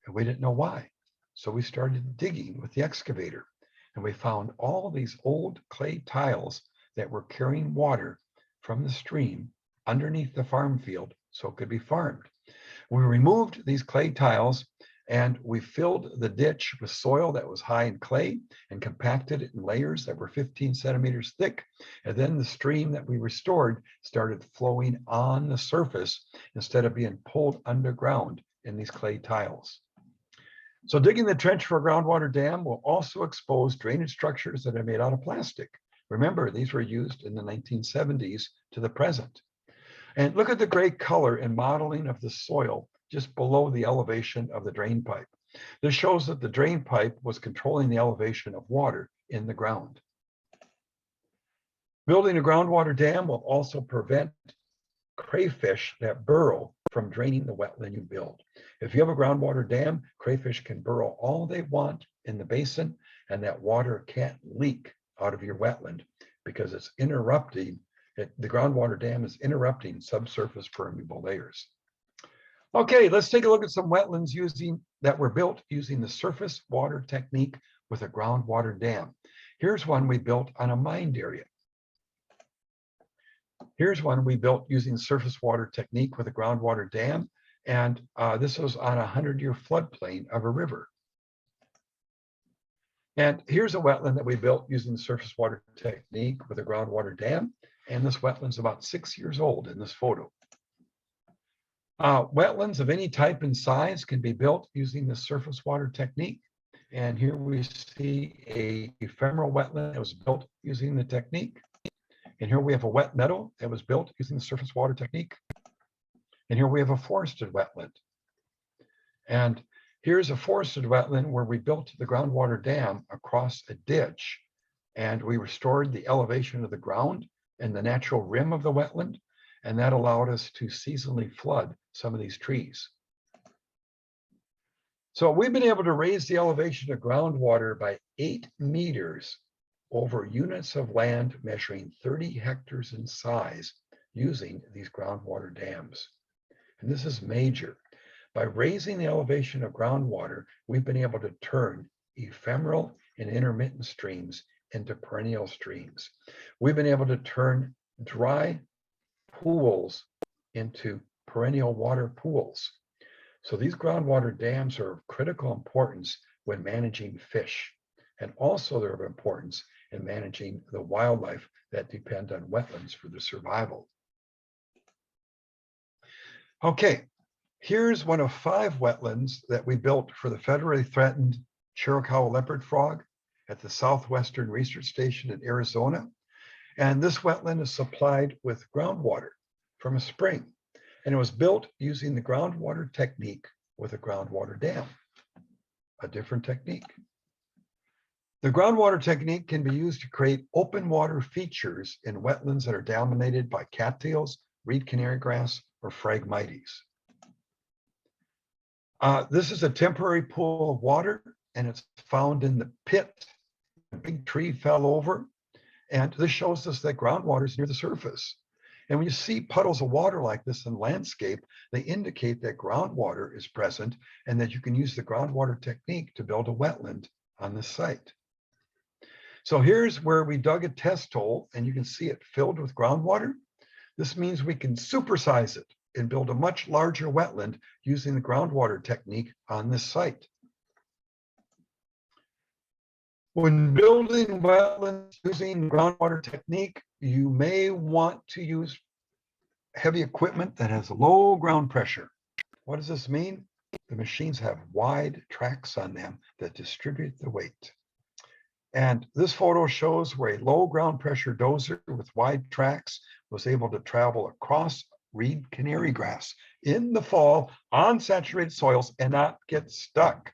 And we didn't know why. So we started digging with the excavator, and we found all these old clay tiles that were carrying water from the stream underneath the farm field so it could be farmed. We removed these clay tiles and we filled the ditch with soil that was high in clay and compacted it in layers that were 15 centimeters thick. And then the stream that we restored started flowing on the surface instead of being pulled underground in these clay tiles. So digging the trench for a groundwater dam will also expose drainage structures that are made out of plastic. Remember, these were used in the 1970s to the present. And look at the gray color and modeling of the soil just below the elevation of the drain pipe. This shows that the drain pipe was controlling the elevation of water in the ground. Building a groundwater dam will also prevent crayfish that burrow from draining the wetland you build. If you have a groundwater dam, crayfish can burrow all they want in the basin, and that water can't leak out of your wetland because it's interrupting, the groundwater dam is interrupting subsurface permeable layers. Okay, let's take a look at some wetlands that were built using the surface water technique with a groundwater dam. Here's one we built on a mined area. Here's one we built using surface water technique with a groundwater dam, and this was on a 100-year floodplain of a river. And here's a wetland that we built using the surface water technique with a groundwater dam, and this wetland's about 6 years old in this photo. Wetlands of any type and size can be built using the surface water technique. And here we see a ephemeral wetland that was built using the technique. And here we have a wet meadow that was built using the surface water technique. And here we have a forested wetland. And here's a forested wetland where we built the groundwater dam across a ditch. And we restored the elevation of the ground and the natural rim of the wetland. And that allowed us to seasonally flood some of these trees. So we've been able to raise the elevation of groundwater by 8 meters over units of land measuring 30 hectares in size using these groundwater dams. And this is major. By raising the elevation of groundwater, we've been able to turn ephemeral and intermittent streams into perennial streams. We've been able to turn dry pools into perennial water pools. So these groundwater dams are of critical importance when managing fish, and also they're of importance in managing the wildlife that depend on wetlands for their survival. Okay, here's one of 5 wetlands that we built for the federally threatened Chiricahua leopard frog at the Southwestern Research Station in Arizona. And this wetland is supplied with groundwater from a spring. And it was built using the groundwater technique with a groundwater dam, a different technique. The groundwater technique can be used to create open water features in wetlands that are dominated by cattails, reed canary grass, or Phragmites. This is a temporary pool of water, and it's found in the pit. A big tree fell over, and this shows us that groundwater is near the surface. And when you see puddles of water like this in landscape, they indicate that groundwater is present and that you can use the groundwater technique to build a wetland on this site. So here's where we dug a test hole, and you can see it filled with groundwater. This means we can supersize it and build a much larger wetland using the groundwater technique on this site. When building wetlands using groundwater technique, you may want to use heavy equipment that has low ground pressure. What does this mean? The machines have wide tracks on them that distribute the weight. And this photo shows where a low ground pressure dozer with wide tracks was able to travel across reed canary grass in the fall on saturated soils and not get stuck.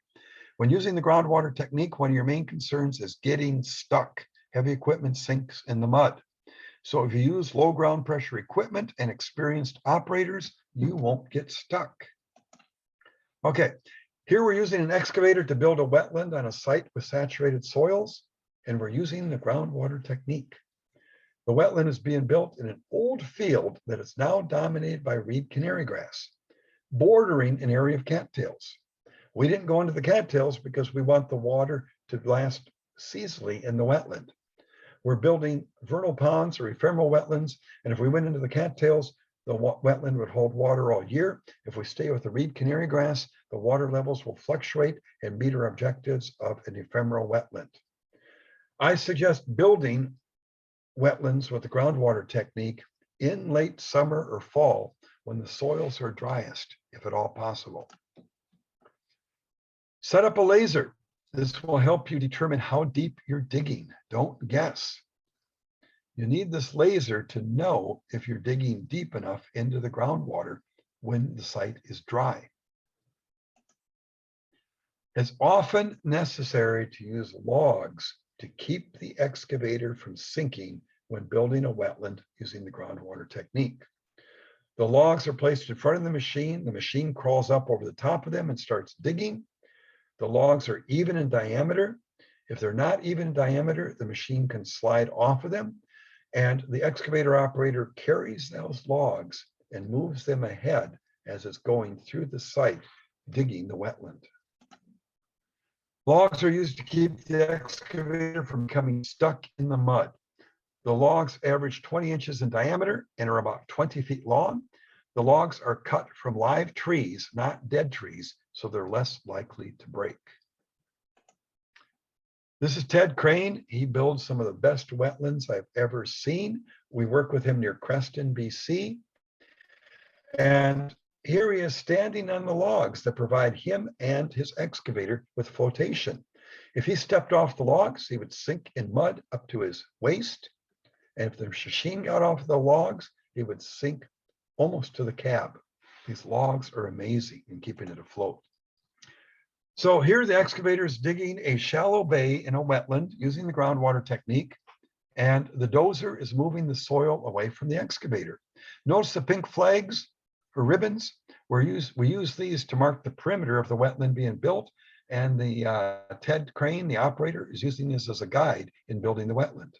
When using the groundwater technique, one of your main concerns is getting stuck. Heavy equipment sinks in the mud. So if you use low ground pressure equipment and experienced operators, you won't get stuck. Okay, here we're using an excavator to build a wetland on a site with saturated soils, and we're using the groundwater technique. The wetland is being built in an old field that is now dominated by reed canary grass, bordering an area of cattails. We didn't go into the cattails because we want the water to last seasonally in the wetland. We're building vernal ponds or ephemeral wetlands, and if we went into the cattails, the wetland would hold water all year. If we stay with the reed canary grass, the water levels will fluctuate and meet our objectives of an ephemeral wetland. I suggest building wetlands with the groundwater technique in late summer or fall when the soils are driest, if at all possible. Set up a laser. This will help you determine how deep you're digging. Don't guess. You need this laser to know if you're digging deep enough into the groundwater when the site is dry. It's often necessary to use logs to keep the excavator from sinking when building a wetland using the groundwater technique. The logs are placed in front of the machine crawls up over the top of them and starts digging. The logs are even in diameter. If they're not even in diameter, the machine can slide off of them, and the excavator operator carries those logs and moves them ahead as it's going through the site, digging the wetland. Logs are used to keep the excavator from becoming stuck in the mud. The logs average 20 inches in diameter and are about 20 feet long. The logs are cut from live trees, not dead trees, so they're less likely to break. This is Ted Crane. He builds some of the best wetlands I've ever seen. We work with him near Creston, BC. And here he is standing on the logs that provide him and his excavator with flotation. If he stepped off the logs, he would sink in mud up to his waist. And if the machine got off the logs, he would sink almost to the cab. These logs are amazing in keeping it afloat. So here the excavator is digging a shallow bay in a wetland using the groundwater technique, and the dozer is moving the soil away from the excavator. Notice the pink flags or ribbons. We use these to mark the perimeter of the wetland being built, and the Ted Crane, the operator, is using this as a guide in building the wetland.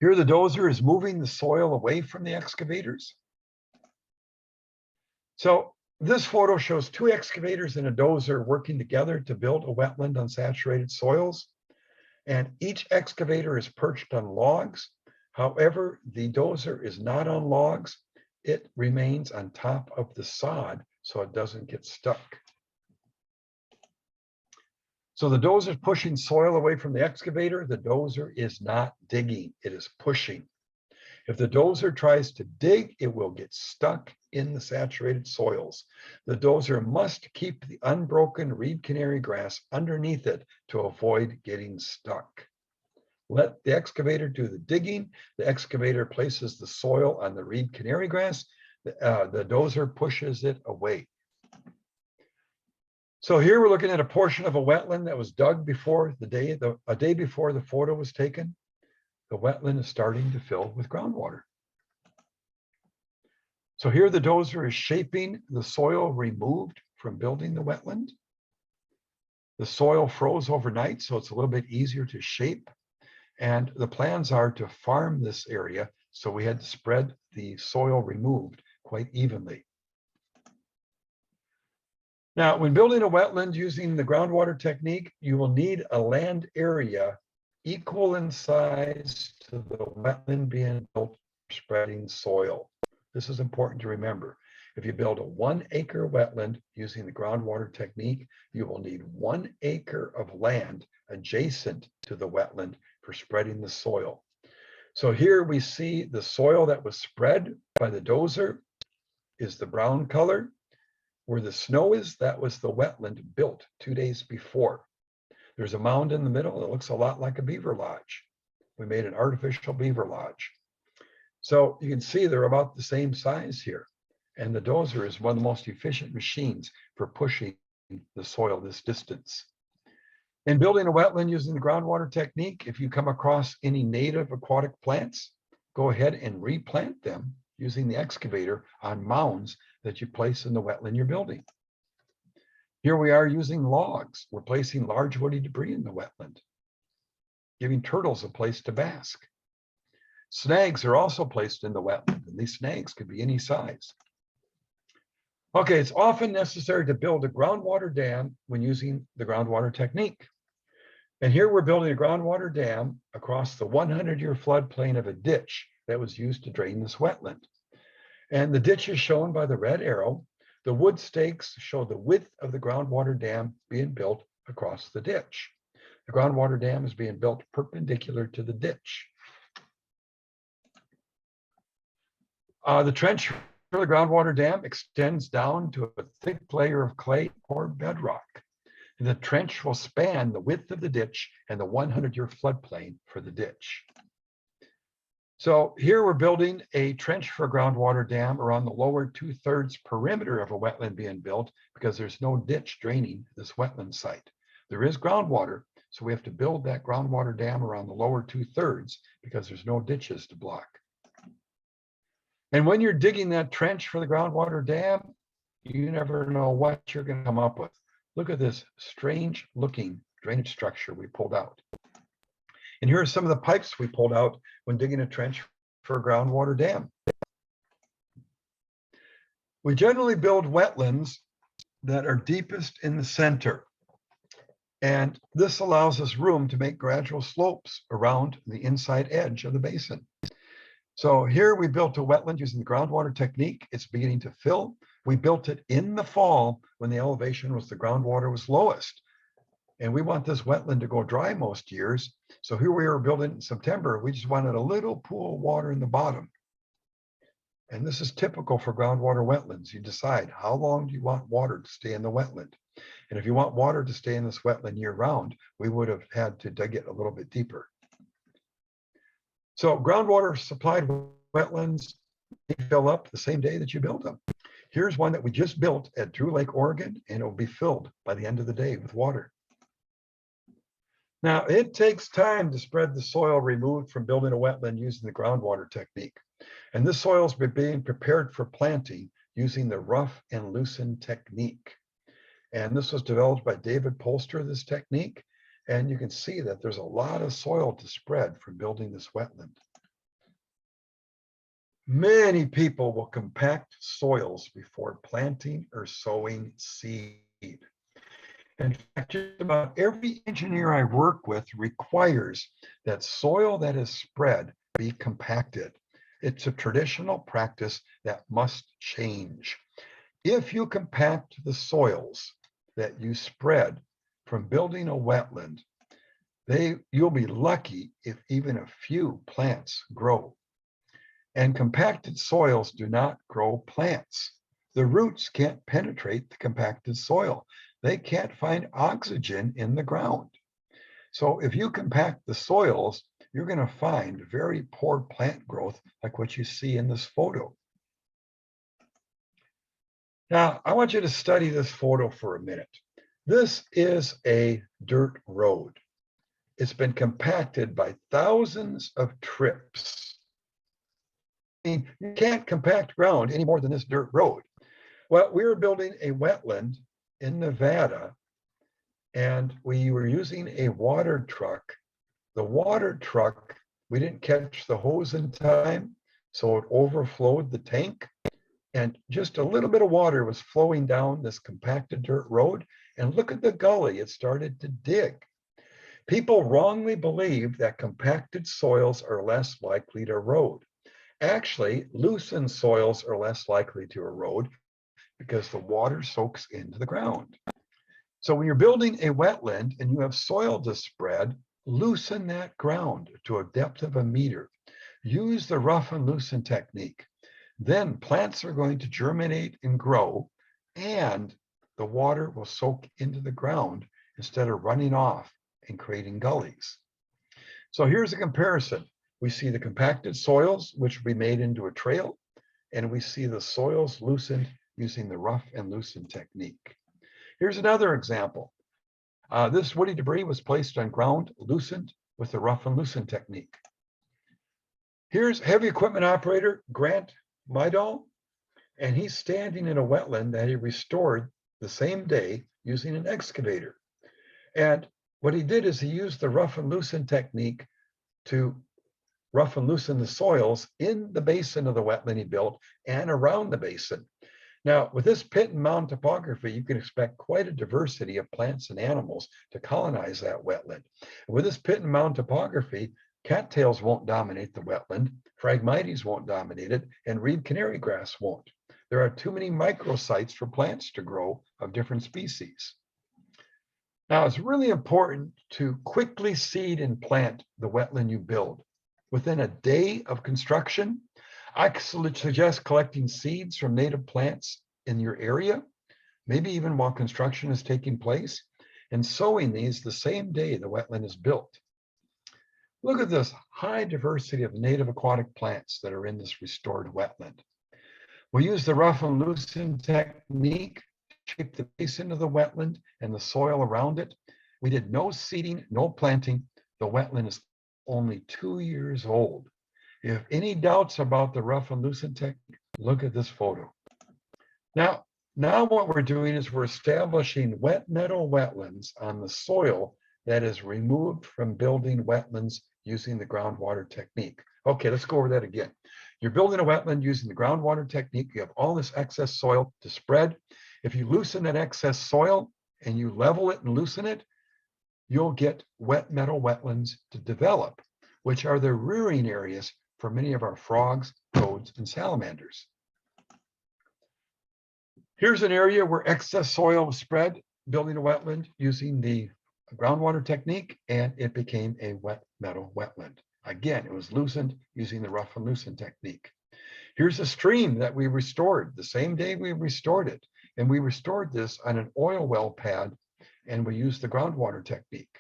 Here the dozer is moving the soil away from the excavators. So this photo shows two excavators and a dozer working together to build a wetland on saturated soils. And each excavator is perched on logs. However, the dozer is not on logs. It remains on top of the sod so it doesn't get stuck. So the dozer is pushing soil away from the excavator. The dozer is not digging, it is pushing. If the dozer tries to dig, it will get stuck in the saturated soils. The dozer must keep the unbroken reed canary grass underneath it to avoid getting stuck. Let the excavator do the digging. The excavator places the soil on the reed canary grass. The dozer pushes it away. So here we're looking at a portion of a wetland that was dug before a day before the photo was taken. The wetland is starting to fill with groundwater. So here the dozer is shaping the soil removed from building the wetland. The soil froze overnight, so it's a little bit easier to shape. And the plans are to farm this area, so we had to spread the soil removed quite evenly. Now, when building a wetland using the groundwater technique, you will need a land area equal in size to the wetland being built for spreading soil. This is important to remember. If you build a 1 acre wetland using the groundwater technique, you will need 1 acre of land adjacent to the wetland for spreading the soil. So here we see the soil that was spread by the dozer is the brown color. Where the snow is, that was the wetland built 2 days before. There's a mound in the middle that looks a lot like a beaver lodge. We made an artificial beaver lodge. So you can see they're about the same size here. And the dozer is one of the most efficient machines for pushing the soil this distance. In building a wetland using the groundwater technique, if you come across any native aquatic plants, go ahead and replant them using the excavator on mounds that you place in the wetland you're building. Here we are using logs. We're placing large woody debris in the wetland, giving turtles a place to bask. Snags are also placed in the wetland, and these snags could be any size. Okay, it's often necessary to build a groundwater dam when using the groundwater technique. And here we're building a groundwater dam across the 100-year floodplain of a ditch that was used to drain this wetland. And the ditch is shown by the red arrow. The wood stakes show the width of the groundwater dam being built across the ditch. The groundwater dam is being built perpendicular to the ditch. The trench for the groundwater dam extends down to a thick layer of clay or bedrock. And the trench will span the width of the ditch and the 100-year floodplain for the ditch. So here we're building a trench for a groundwater dam around the lower 2/3 perimeter of a wetland being built because there's no ditch draining this wetland site. There is groundwater, so we have to build that groundwater dam around the lower 2/3 because there's no ditches to block. And when you're digging that trench for the groundwater dam, you never know what you're going to come up with. Look at this strange looking drainage structure we pulled out. And here are some of the pipes we pulled out when digging a trench for a groundwater dam. We generally build wetlands that are deepest in the center. And this allows us room to make gradual slopes around the inside edge of the basin. So here we built a wetland using the groundwater technique. It's beginning to fill. We built it in the fall when the elevation was the groundwater was lowest. And we want this wetland to go dry most years. So here we are building in September. We just wanted a little pool of water in the bottom. And this is typical for groundwater wetlands. You decide how long do you want water to stay in the wetland. And if you want water to stay in this wetland year round, we would have had to dig it a little bit deeper. So groundwater supplied wetlands fill up the same day that you build them. Here's one that we just built at Drew Lake, Oregon, and it will be filled by the end of the day with water. Now, it takes time to spread the soil removed from building a wetland using the groundwater technique. And this soil is being prepared for planting using the rough and loosen technique. And this was developed by David Polster, this technique. And you can see that there's a lot of soil to spread from building this wetland. Many people will compact soils before planting or sowing seed. In fact, just about every engineer I work with requires that soil that is spread be compacted. It's a traditional practice that must change. If you compact the soils that you spread from building a wetland, you'll be lucky if even a few plants grow. And compacted soils do not grow plants. The roots can't penetrate the compacted soil. They can't find oxygen in the ground. So if you compact the soils, you're going to find very poor plant growth like what you see in this photo. Now, I want you to study this photo for a minute. This is a dirt road. It's been compacted by thousands of trips. I mean, you can't compact ground any more than this dirt road. Well, we were building a wetland in Nevada, and we were using a water truck. The water truck, we didn't catch the hose in time, so it overflowed the tank, and just a little bit of water was flowing down this compacted dirt road. And look at the gully it started to dig. People wrongly believe that compacted soils are less likely to erode. Actually, loosened soils are less likely to erode because the water soaks into the ground. So when you're building a wetland and you have soil to spread, loosen that ground to a depth of 1 meter. Use the rough and loosen technique. Then plants are going to germinate and grow, and the water will soak into the ground instead of running off and creating gullies. So here's a comparison. We see the compacted soils, which will be made into a trail, and we see the soils loosened using the rough and loosen technique. Here's another example. This woody debris was placed on ground, loosened with the rough and loosen technique. Here's heavy equipment operator Grant Midall, and he's standing in a wetland that he restored the same day using an excavator. And what he did is he used the rough and loosen technique to rough and loosen the soils in the basin of the wetland he built and around the basin. Now, with this pit and mound topography, you can expect quite a diversity of plants and animals to colonize that wetland. And with this pit and mound topography, cattails won't dominate the wetland, Phragmites won't dominate it, and reed canary grass won't. There are too many microsites for plants to grow of different species. Now, it's really important to quickly seed and plant the wetland you build. Within a day of construction, I suggest collecting seeds from native plants in your area, maybe even while construction is taking place, and sowing these the same day the wetland is built. Look at this high diversity of native aquatic plants that are in this restored wetland. We use the rough and loosen technique to shape the basin of the wetland and the soil around it. We did no seeding, no planting. The wetland is only 2 years old. If you have any doubts about the rough and loosen technique, look at this photo. Now what we're doing is we're establishing wet meadow wetlands on the soil that is removed from building wetlands using the groundwater technique. Okay, let's go over that again. You're building a wetland using the groundwater technique. You have all this excess soil to spread. If you loosen that excess soil and you level it and loosen it, you'll get wet meadow wetlands to develop, which are the rearing areas for many of our frogs, toads, and salamanders. Here's an area where excess soil was spread, building a wetland using the groundwater technique, and it became a wet meadow wetland. Again, it was loosened using the rough and loosen technique. Here's a stream that we restored the same day we restored it, and we restored this on an oil well pad, and we used the groundwater technique.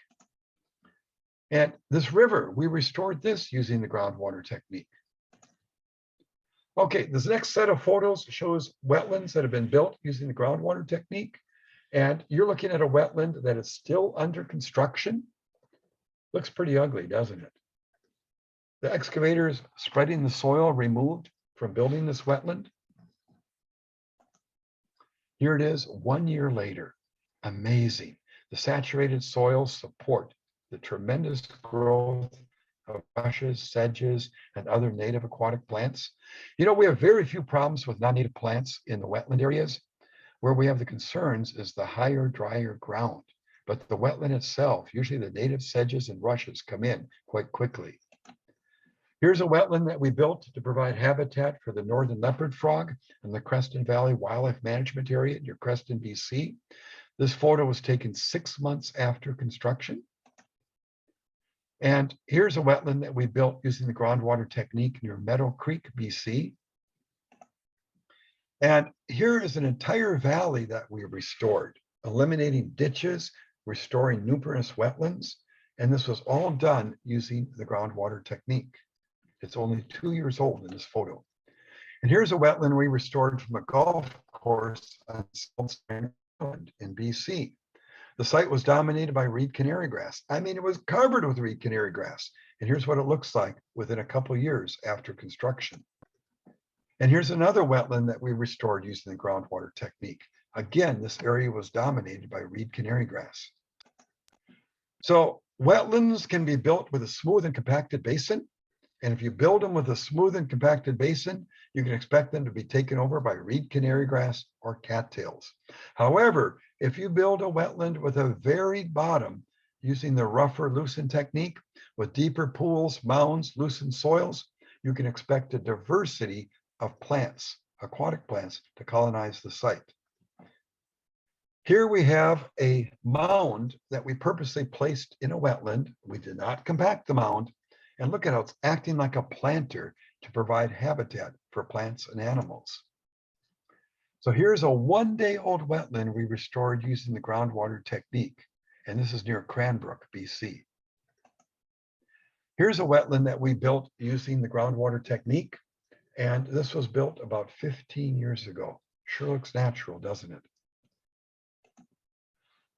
And this river, we restored this using the groundwater technique. Okay, this next set of photos shows wetlands that have been built using the groundwater technique. And you're looking at a wetland that is still under construction. Looks pretty ugly, doesn't it? The excavator is spreading the soil removed from building this wetland. Here it is 1 year later. amazing. The saturated soils support the tremendous growth of rushes, sedges, and other native aquatic plants. We have very few problems with non-native plants in the wetland areas. Where we have the concerns is the higher, drier ground. But the wetland itself, usually the native sedges and rushes come in quite quickly. Here's a wetland that we built to provide habitat for the northern leopard frog in the Creston Valley Wildlife Management Area near Creston, BC. This photo was taken 6 months after construction. And here's a wetland that we built using the groundwater technique near Meadow Creek, BC. And here is an entire valley that we restored, eliminating ditches, restoring numerous wetlands. And this was all done using the groundwater technique. It's only 2 years old in this photo. And here's a wetland we restored from a golf course on Salt Spring Island in BC. The site was dominated by reed canary grass. I mean, it was covered with reed canary grass. And here's what it looks like within a couple years after construction. And here's another wetland that we restored using the groundwater technique. Again, this area was dominated by reed canary grass. So wetlands can be built with a smooth and compacted basin. And if you build them with a smooth and compacted basin, you can expect them to be taken over by reed canary grass or cattails. However, if you build a wetland with a varied bottom using the rougher loosen technique with deeper pools, mounds, loosened soils, you can expect a diversity of plants, aquatic plants, to colonize the site. Here we have a mound that we purposely placed in a wetland. We did not compact the mound. And look at how it's acting like a planter to provide habitat for plants and animals. So here's a 1-day-old wetland we restored using the groundwater technique. And this is near Cranbrook, BC. Here's a wetland that we built using the groundwater technique. And this was built about 15 years ago. Sure looks natural, doesn't it?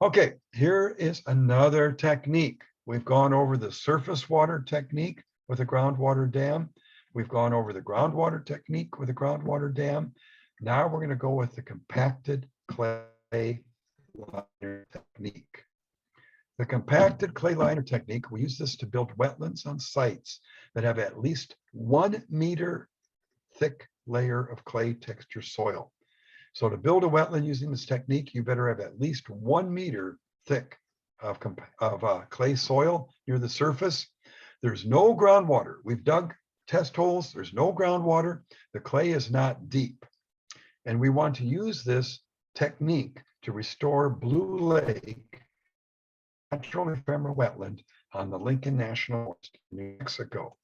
Okay, here is another technique. We've gone over the surface water technique with a groundwater dam. We've gone over the groundwater technique with a groundwater dam. Now we're going to go with the compacted clay liner technique. The compacted clay liner technique, we use this to build wetlands on sites that have at least 1 meter thick layer of clay texture soil. So to build a wetland using this technique, you better have at least 1 meter thick of clay soil near the surface. There's no groundwater. We've dug test holes. There's no groundwater. The clay is not deep. And we want to use this technique to restore Blue Lake, natural ephemeral wetland on the Lincoln National Forest, New Mexico.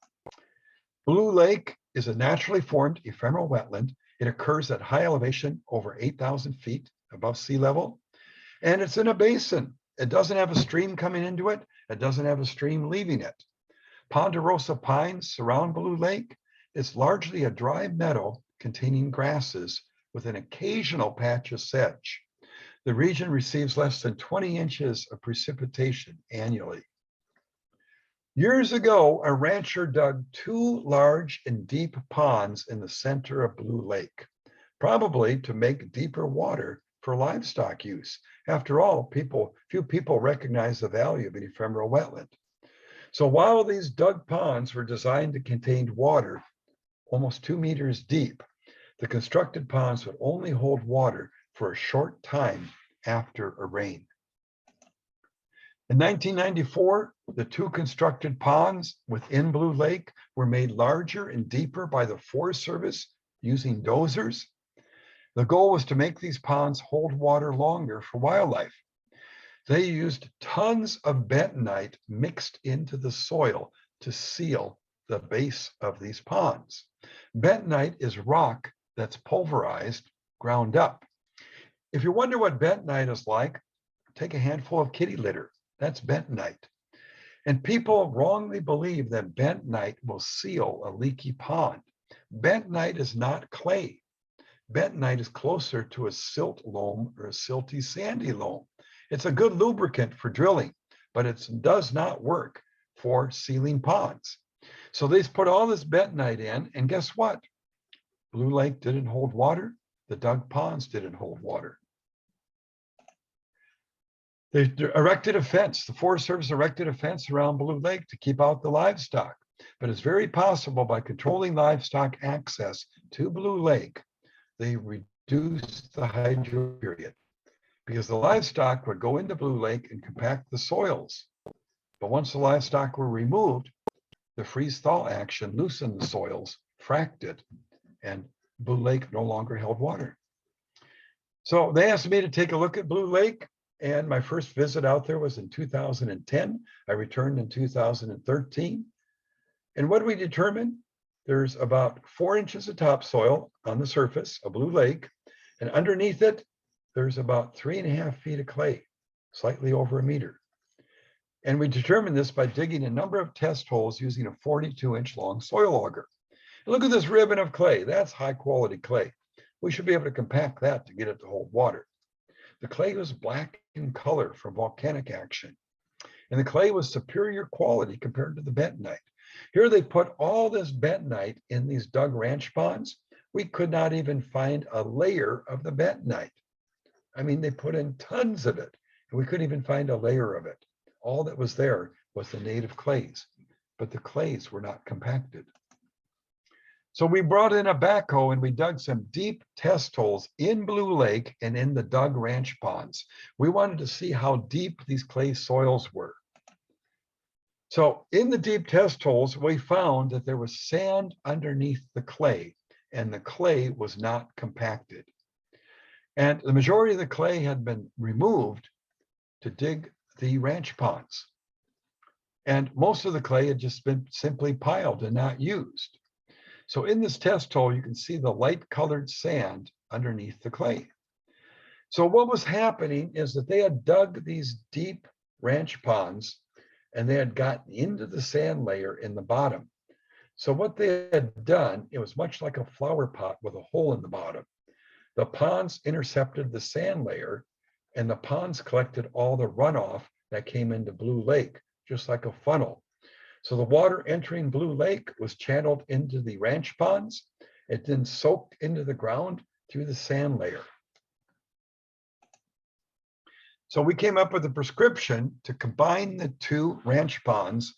Blue Lake is a naturally formed ephemeral wetland. It occurs at high elevation over 8,000 feet above sea level. And it's in a basin. It doesn't have a stream coming into it. It doesn't have a stream leaving it. Ponderosa pines surround Blue Lake. It's largely a dry meadow containing grasses with an occasional patch of sedge. The region receives less than 20 inches of precipitation annually. Years ago, a rancher dug 2 large and deep ponds in the center of Blue Lake, probably to make deeper water for livestock use. After all, few people recognize the value of an ephemeral wetland. So while these dug ponds were designed to contain water almost 2 meters deep, the constructed ponds would only hold water for a short time after a rain. In 1994, the 2 constructed ponds within Blue Lake were made larger and deeper by the Forest Service using dozers. The goal was to make these ponds hold water longer for wildlife. They used tons of bentonite mixed into the soil to seal the base of these ponds. Bentonite is rock that's pulverized, ground up. If you wonder what bentonite is like, take a handful of kitty litter. That's bentonite. And people wrongly believe that bentonite will seal a leaky pond. Bentonite is not clay. Bentonite is closer to a silt loam or a silty sandy loam. It's a good lubricant for drilling, but it does not work for sealing ponds. So they put all this bentonite in, and guess what? Blue Lake didn't hold water. The dug ponds didn't hold water. They erected a fence. The Forest Service erected a fence around Blue Lake to keep out the livestock. But it's very possible by controlling livestock access to Blue Lake, they reduced the hydro period because the livestock would go into Blue Lake and compact the soils. But once the livestock were removed, the freeze-thaw action loosened the soils, fracked it, and Blue Lake no longer held water. So they asked me to take a look at Blue Lake, and my first visit out there was in 2010. I returned in 2013. And what did we determine? There's about 4 inches of topsoil on the surface of Blue Lake, and underneath it, there's about 3.5 feet of clay, slightly over a meter. And we determined this by digging a number of test holes using a 42-inch long soil auger. And look at this ribbon of clay. That's high quality clay. We should be able to compact that to get it to hold water. The clay was black in color from volcanic action. And the clay was superior quality compared to the bentonite. Here they put all this bentonite in these dug ranch ponds. We could not even find a layer of the bentonite. I mean, they put in tons of it, and we couldn't even find a layer of it. All that was there was the native clays, but the clays were not compacted. So we brought in a backhoe and we dug some deep test holes in Blue Lake and in the dug ranch ponds. We wanted to see how deep these clay soils were. So in the deep test holes, we found that there was sand underneath the clay, and the clay was not compacted. And the majority of the clay had been removed to dig the ranch ponds. And most of the clay had just been simply piled and not used. So in this test hole, you can see the light colored sand underneath the clay. So what was happening is that they had dug these deep ranch ponds and they had gotten into the sand layer in the bottom. So what they had done, it was much like a flower pot with a hole in the bottom. The ponds intercepted the sand layer, and the ponds collected all the runoff that came into Blue Lake, just like a funnel. So the water entering Blue Lake was channeled into the ranch ponds. It then soaked into the ground through the sand layer. So we came up with a prescription to combine the 2 ranch ponds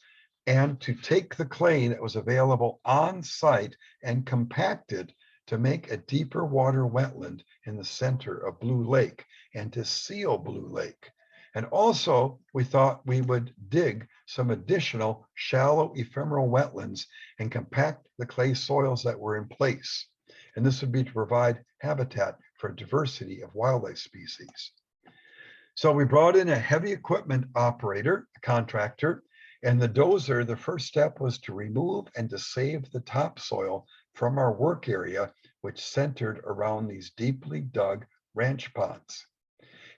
and to take the clay that was available on site and compact it to make a deeper water wetland in the center of Blue Lake and to seal Blue Lake. And also, we thought we would dig some additional shallow ephemeral wetlands and compact the clay soils that were in place. And this would be to provide habitat for a diversity of wildlife species. So we brought in a heavy equipment operator, a contractor, and the dozer. The first step was to remove and to save the topsoil from our work area, which centered around these deeply dug ranch ponds.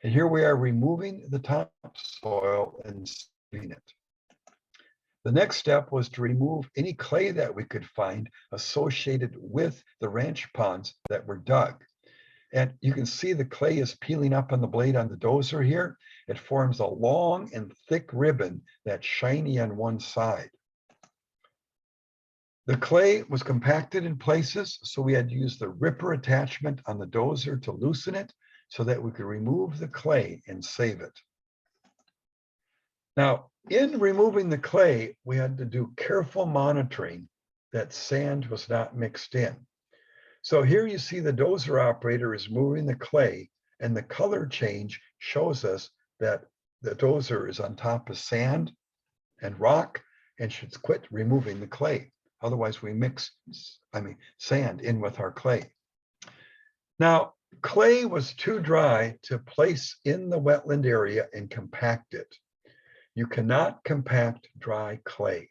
And here we are removing the topsoil and saving it. The next step was to remove any clay that we could find associated with the ranch ponds that were dug. And you can see the clay is peeling up on the blade on the dozer here. It forms a long and thick ribbon that's shiny on one side. The clay was compacted in places, so we had to use the ripper attachment on the dozer to loosen it so that we could remove the clay and save it. Now, in removing the clay, we had to do careful monitoring that sand was not mixed in. So here you see the dozer operator is moving the clay, and the color change shows us that the dozer is on top of sand and rock and should quit removing the clay. Otherwise, we mix, sand in with our clay. Now, clay was too dry to place in the wetland area and compact it. You cannot compact dry clay.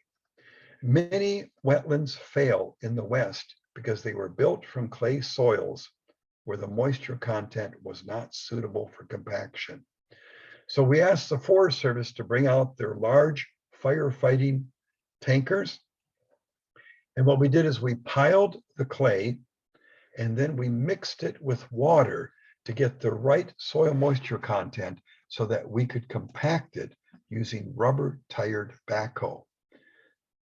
Many wetlands fail in the West because they were built from clay soils where the moisture content was not suitable for compaction. So we asked the Forest Service to bring out their large firefighting tankers. And what we did is we piled the clay and then we mixed it with water to get the right soil moisture content so that we could compact it using rubber-tired backhoe.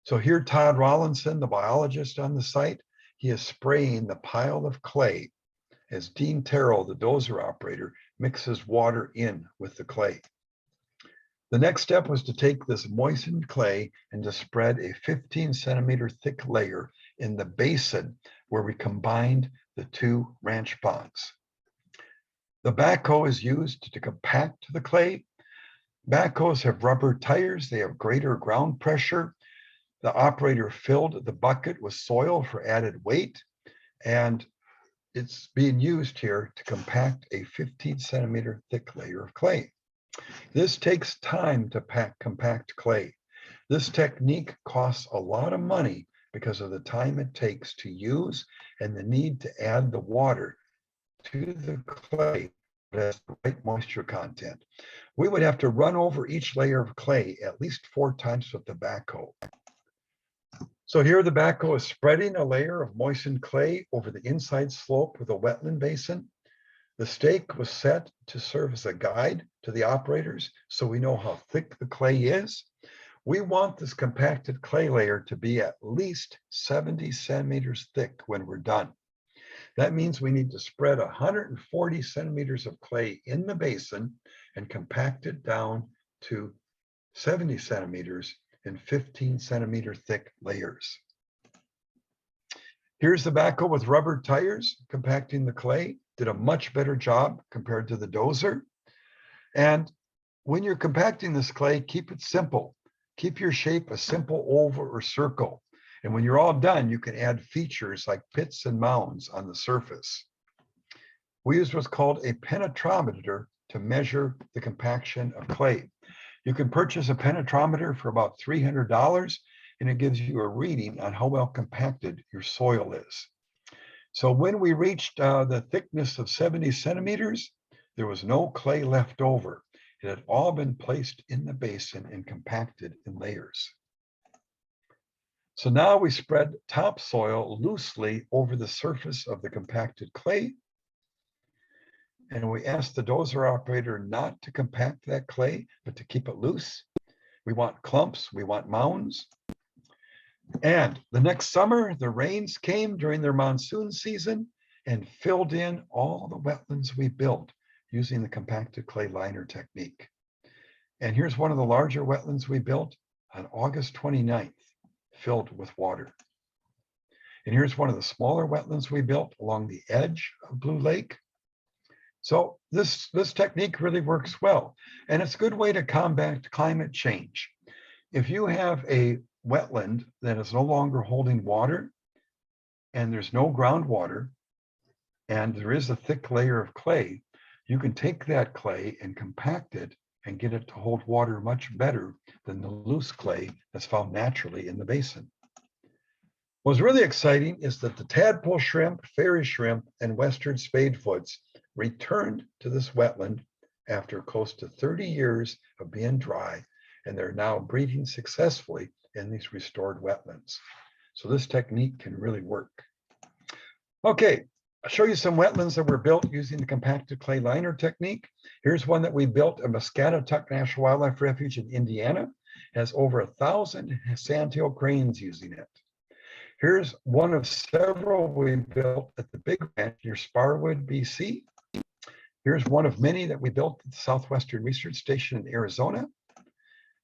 So here, Todd Rollinson, the biologist on the site, he is spraying the pile of clay as Dean Terrell, the dozer operator, mixes water in with the clay. The next step was to take this moistened clay and to spread a 15-centimeter thick layer in the basin where we combined the two ranch ponds. The backhoe is used to compact the clay. Backhoes have rubber tires. They have greater ground pressure. The operator filled the bucket with soil for added weight, and it's being used here to compact a 15-centimeter thick layer of clay. This takes time to compact clay. This technique costs a lot of money because of the time it takes to use and the need to add the water to the clay that has the right moisture content. We would have to run over each layer of clay at least 4 times with the backhoe. So here the backhoe is spreading a layer of moistened clay over the inside slope of the wetland basin. The stake was set to serve as a guide to the operators so we know how thick the clay is. We want this compacted clay layer to be at least 70 centimeters thick when we're done. That means we need to spread 140 centimeters of clay in the basin and compact it down to 70 centimeters in 15-centimeter thick layers. Here's the backhoe with rubber tires compacting the clay. Did a much better job compared to the dozer. And when you're compacting this clay, keep it simple. Keep your shape a simple oval or circle. And when you're all done, you can add features like pits and mounds on the surface. We use what's called a penetrometer to measure the compaction of clay. You can purchase a penetrometer for about $300, and it gives you a reading on how well compacted your soil is. So when we reached the thickness of 70 centimeters, there was no clay left over. It had all been placed in the basin and compacted in layers. So now we spread topsoil loosely over the surface of the compacted clay. And we asked the dozer operator not to compact that clay, but to keep it loose. We want clumps, we want mounds. And the next summer, the rains came during their monsoon season and filled in all the wetlands we built using the compacted clay liner technique. And here's one of the larger wetlands we built on August 29th, filled with water. And here's one of the smaller wetlands we built along the edge of Blue Lake. So this technique really works well, and it's a good way to combat climate change. If you have a wetland that is no longer holding water, and there's no groundwater, and there is a thick layer of clay, you can take that clay and compact it and get it to hold water much better than the loose clay that's found naturally in the basin. What's really exciting is that the tadpole shrimp, fairy shrimp, and western spadefoots returned to this wetland after close to 30 years of being dry, and they're now breeding successfully in these restored wetlands. So this technique can really work. Okay, I'll show you some wetlands that were built using the compacted clay liner technique. Here's one that we built at Muscatatuck National Wildlife Refuge in Indiana. It has over 1,000 sandhill cranes using it. Here's one of several we built at the Big Ranch near Sparwood, BC. Here's one of many that we built at the Southwestern Research Station in Arizona.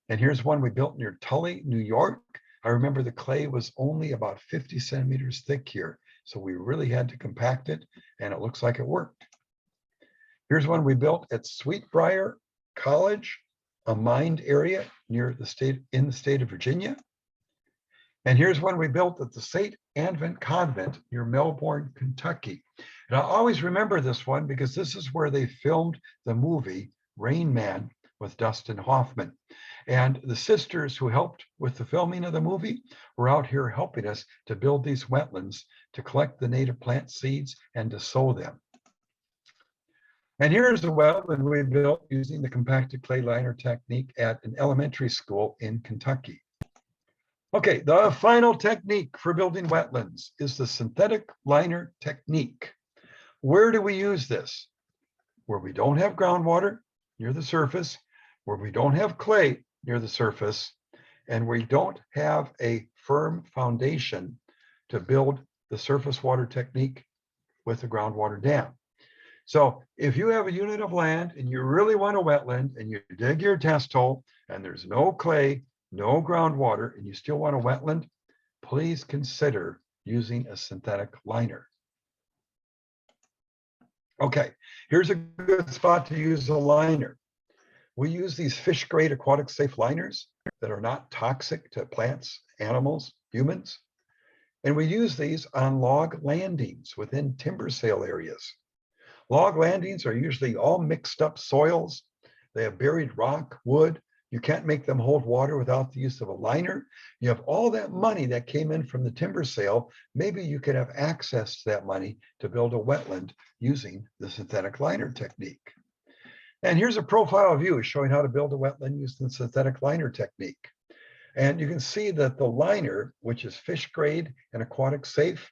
And here's one we built near Tully, New York. I remember the clay was only about 50 centimeters thick here, so we really had to compact it, and it looks like it worked. Here's one we built at Sweetbriar College, a mined area near the state, in the state of Virginia. And here's one we built at the St. Advent Convent near Melbourne, Kentucky. And I always remember this one because this is where they filmed the movie Rain Man with Dustin Hoffman. And the sisters who helped with the filming of the movie were out here helping us to build these wetlands, to collect the native plant seeds and to sow them. And here's a wetland we built using the compacted clay liner technique at an elementary school in Kentucky. Okay, the final technique for building wetlands is the synthetic liner technique. Where do we use this? Where we don't have groundwater near the surface, where we don't have clay near the surface, and we don't have a firm foundation to build the surface water technique with the groundwater dam. So if you have a unit of land and you really want a wetland and you dig your test hole and there's no clay, no groundwater, and you still want a wetland, please consider using a synthetic liner. Okay, here's a good spot to use a liner. We use these fish grade aquatic safe liners that are not toxic to plants, animals, humans. And we use these on log landings within timber sale areas. Log landings are usually all mixed up soils. They have buried rock, wood. You can't make them hold water without the use of a liner. You have all that money that came in from the timber sale. Maybe you could have access to that money to build a wetland using the synthetic liner technique. And here's a profile view showing how to build a wetland using the synthetic liner technique. And you can see that the liner, which is fish grade and aquatic safe,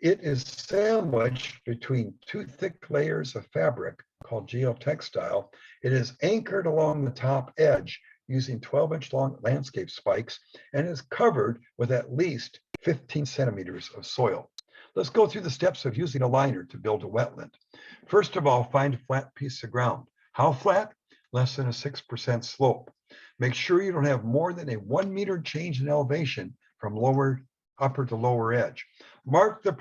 it is sandwiched between two thick layers of fabric called geotextile. It is anchored along the top edge using 12-inch long landscape spikes and is covered with at least 15 centimeters of soil. Let's go through the steps of using a liner to build a wetland. First of all, find a flat piece of ground. How flat? Less than a 6% slope. Make sure you don't have more than a 1 meter change in elevation from upper to lower edge. Mark the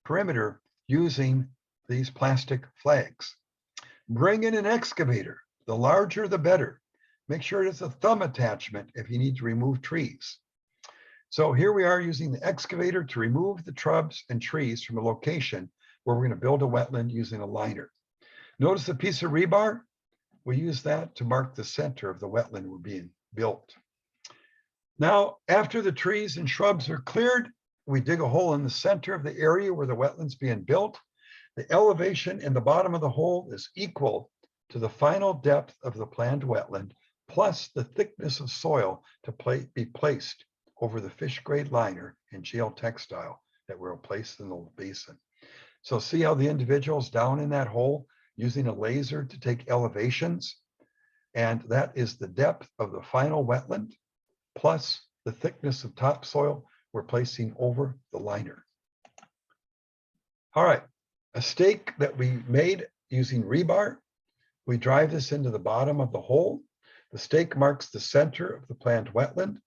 perimeter using these plastic flags. Bring in an excavator. The larger, the better. Make sure it's a thumb attachment if you need to remove trees. So here we are using the excavator to remove the shrubs and trees from a location where we're going to build a wetland using a liner. Notice the piece of rebar? We use that to mark the center of the wetland we're being built. Now, after the trees and shrubs are cleared, we dig a hole in the center of the area where the wetland's being built. The elevation in the bottom of the hole is equal to the final depth of the planned wetland, plus the thickness of soil to be placed over the fish grade liner and geotextile that were placed in the basin. So see how the individual's down in that hole using a laser to take elevations, and that is the depth of the final wetland plus the thickness of topsoil we're placing over the liner. All right, a stake that we made using rebar, we drive this into the bottom of the hole. The stake marks the center of the planned wetland.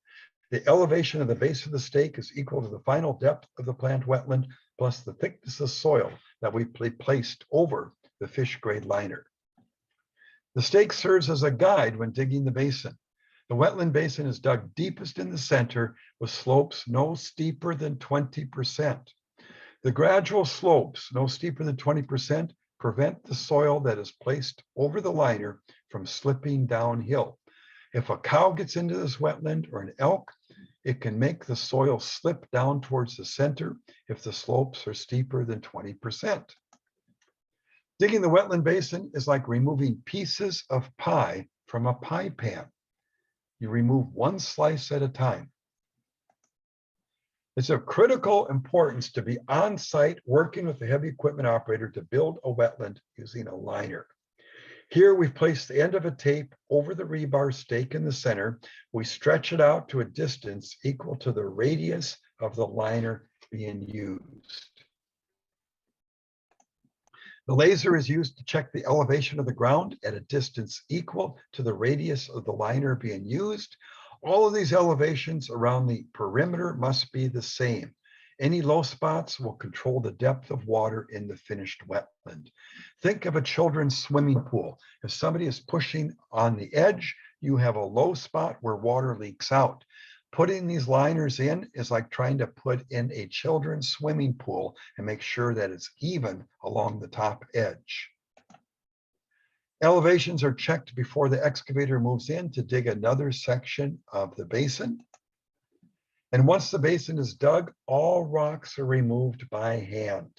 The elevation of the base of the stake is equal to the final depth of the planned wetland plus the thickness of soil that we placed over the fish grade liner. The stake serves as a guide when digging the basin. The wetland basin is dug deepest in the center with slopes no steeper than 20%. The gradual slopes, no steeper than 20%, prevent the soil that is placed over the liner from slipping downhill. If a cow gets into this wetland or an elk, it can make the soil slip down towards the center if the slopes are steeper than 20%. Digging the wetland basin is like removing pieces of pie from a pie pan. You remove one slice at a time. It's of critical importance to be on site working with the heavy equipment operator to build a wetland using a liner. Here we've placed the end of a tape over the rebar stake in the center. We stretch it out to a distance equal to the radius of the liner being used. The laser is used to check the elevation of the ground at a distance equal to the radius of the liner being used. All of these elevations around the perimeter must be the same. Any low spots will control the depth of water in the finished wetland. Think of a children's swimming pool. If somebody is pushing on the edge, you have a low spot where water leaks out. Putting these liners in is like trying to put in a children's swimming pool and make sure that it's even along the top edge. Elevations are checked before the excavator moves in to dig another section of the basin. And once the basin is dug, all rocks are removed by hand.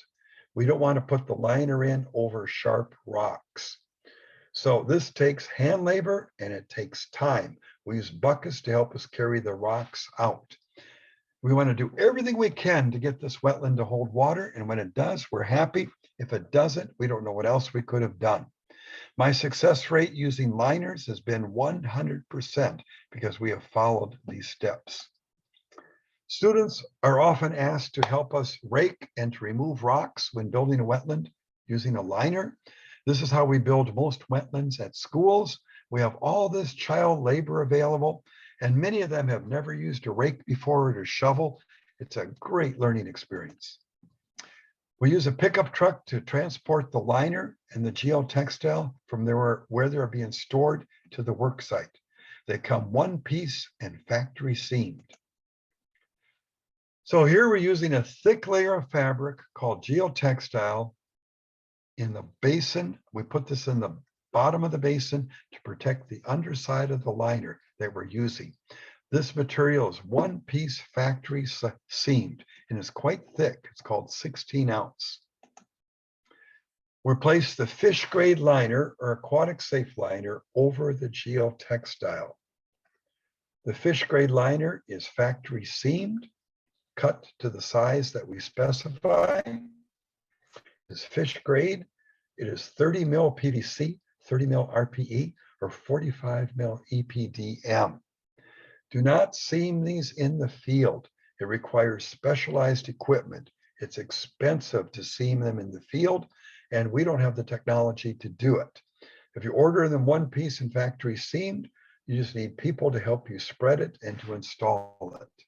We don't want to put the liner in over sharp rocks. So this takes hand labor and it takes time. We use buckets to help us carry the rocks out. We want to do everything we can to get this wetland to hold water. And when it does, we're happy. If it doesn't, we don't know what else we could have done. My success rate using liners has been 100% because we have followed these steps. Students are often asked to help us rake and to remove rocks when building a wetland. using a liner. This is how we build most wetlands at schools. We have all this child labor available, and many of them have never used a rake before or a shovel. It's a great learning experience. We use a pickup truck to transport the liner and the geotextile from where they're being stored to the work site. They come one piece and factory seamed. So here we're using a thick layer of fabric called geotextile in the basin. We put this in the bottom of the basin to protect the underside of the liner that we're using. This material is one piece factory seamed and is quite thick. It's called 16 ounce. We place the fish grade liner or aquatic safe liner over the geotextile. The fish grade liner is factory seamed, cut to the size that we specify. Is fish grade. It is 30 mil PVC, 30 mil RPE, or 45 mil EPDM. Do not seam these in the field. It requires specialized equipment. It's expensive to seam them in the field, and we don't have the technology to do it. If you order them one piece in factory seamed, you just need people to help you spread it and to install it.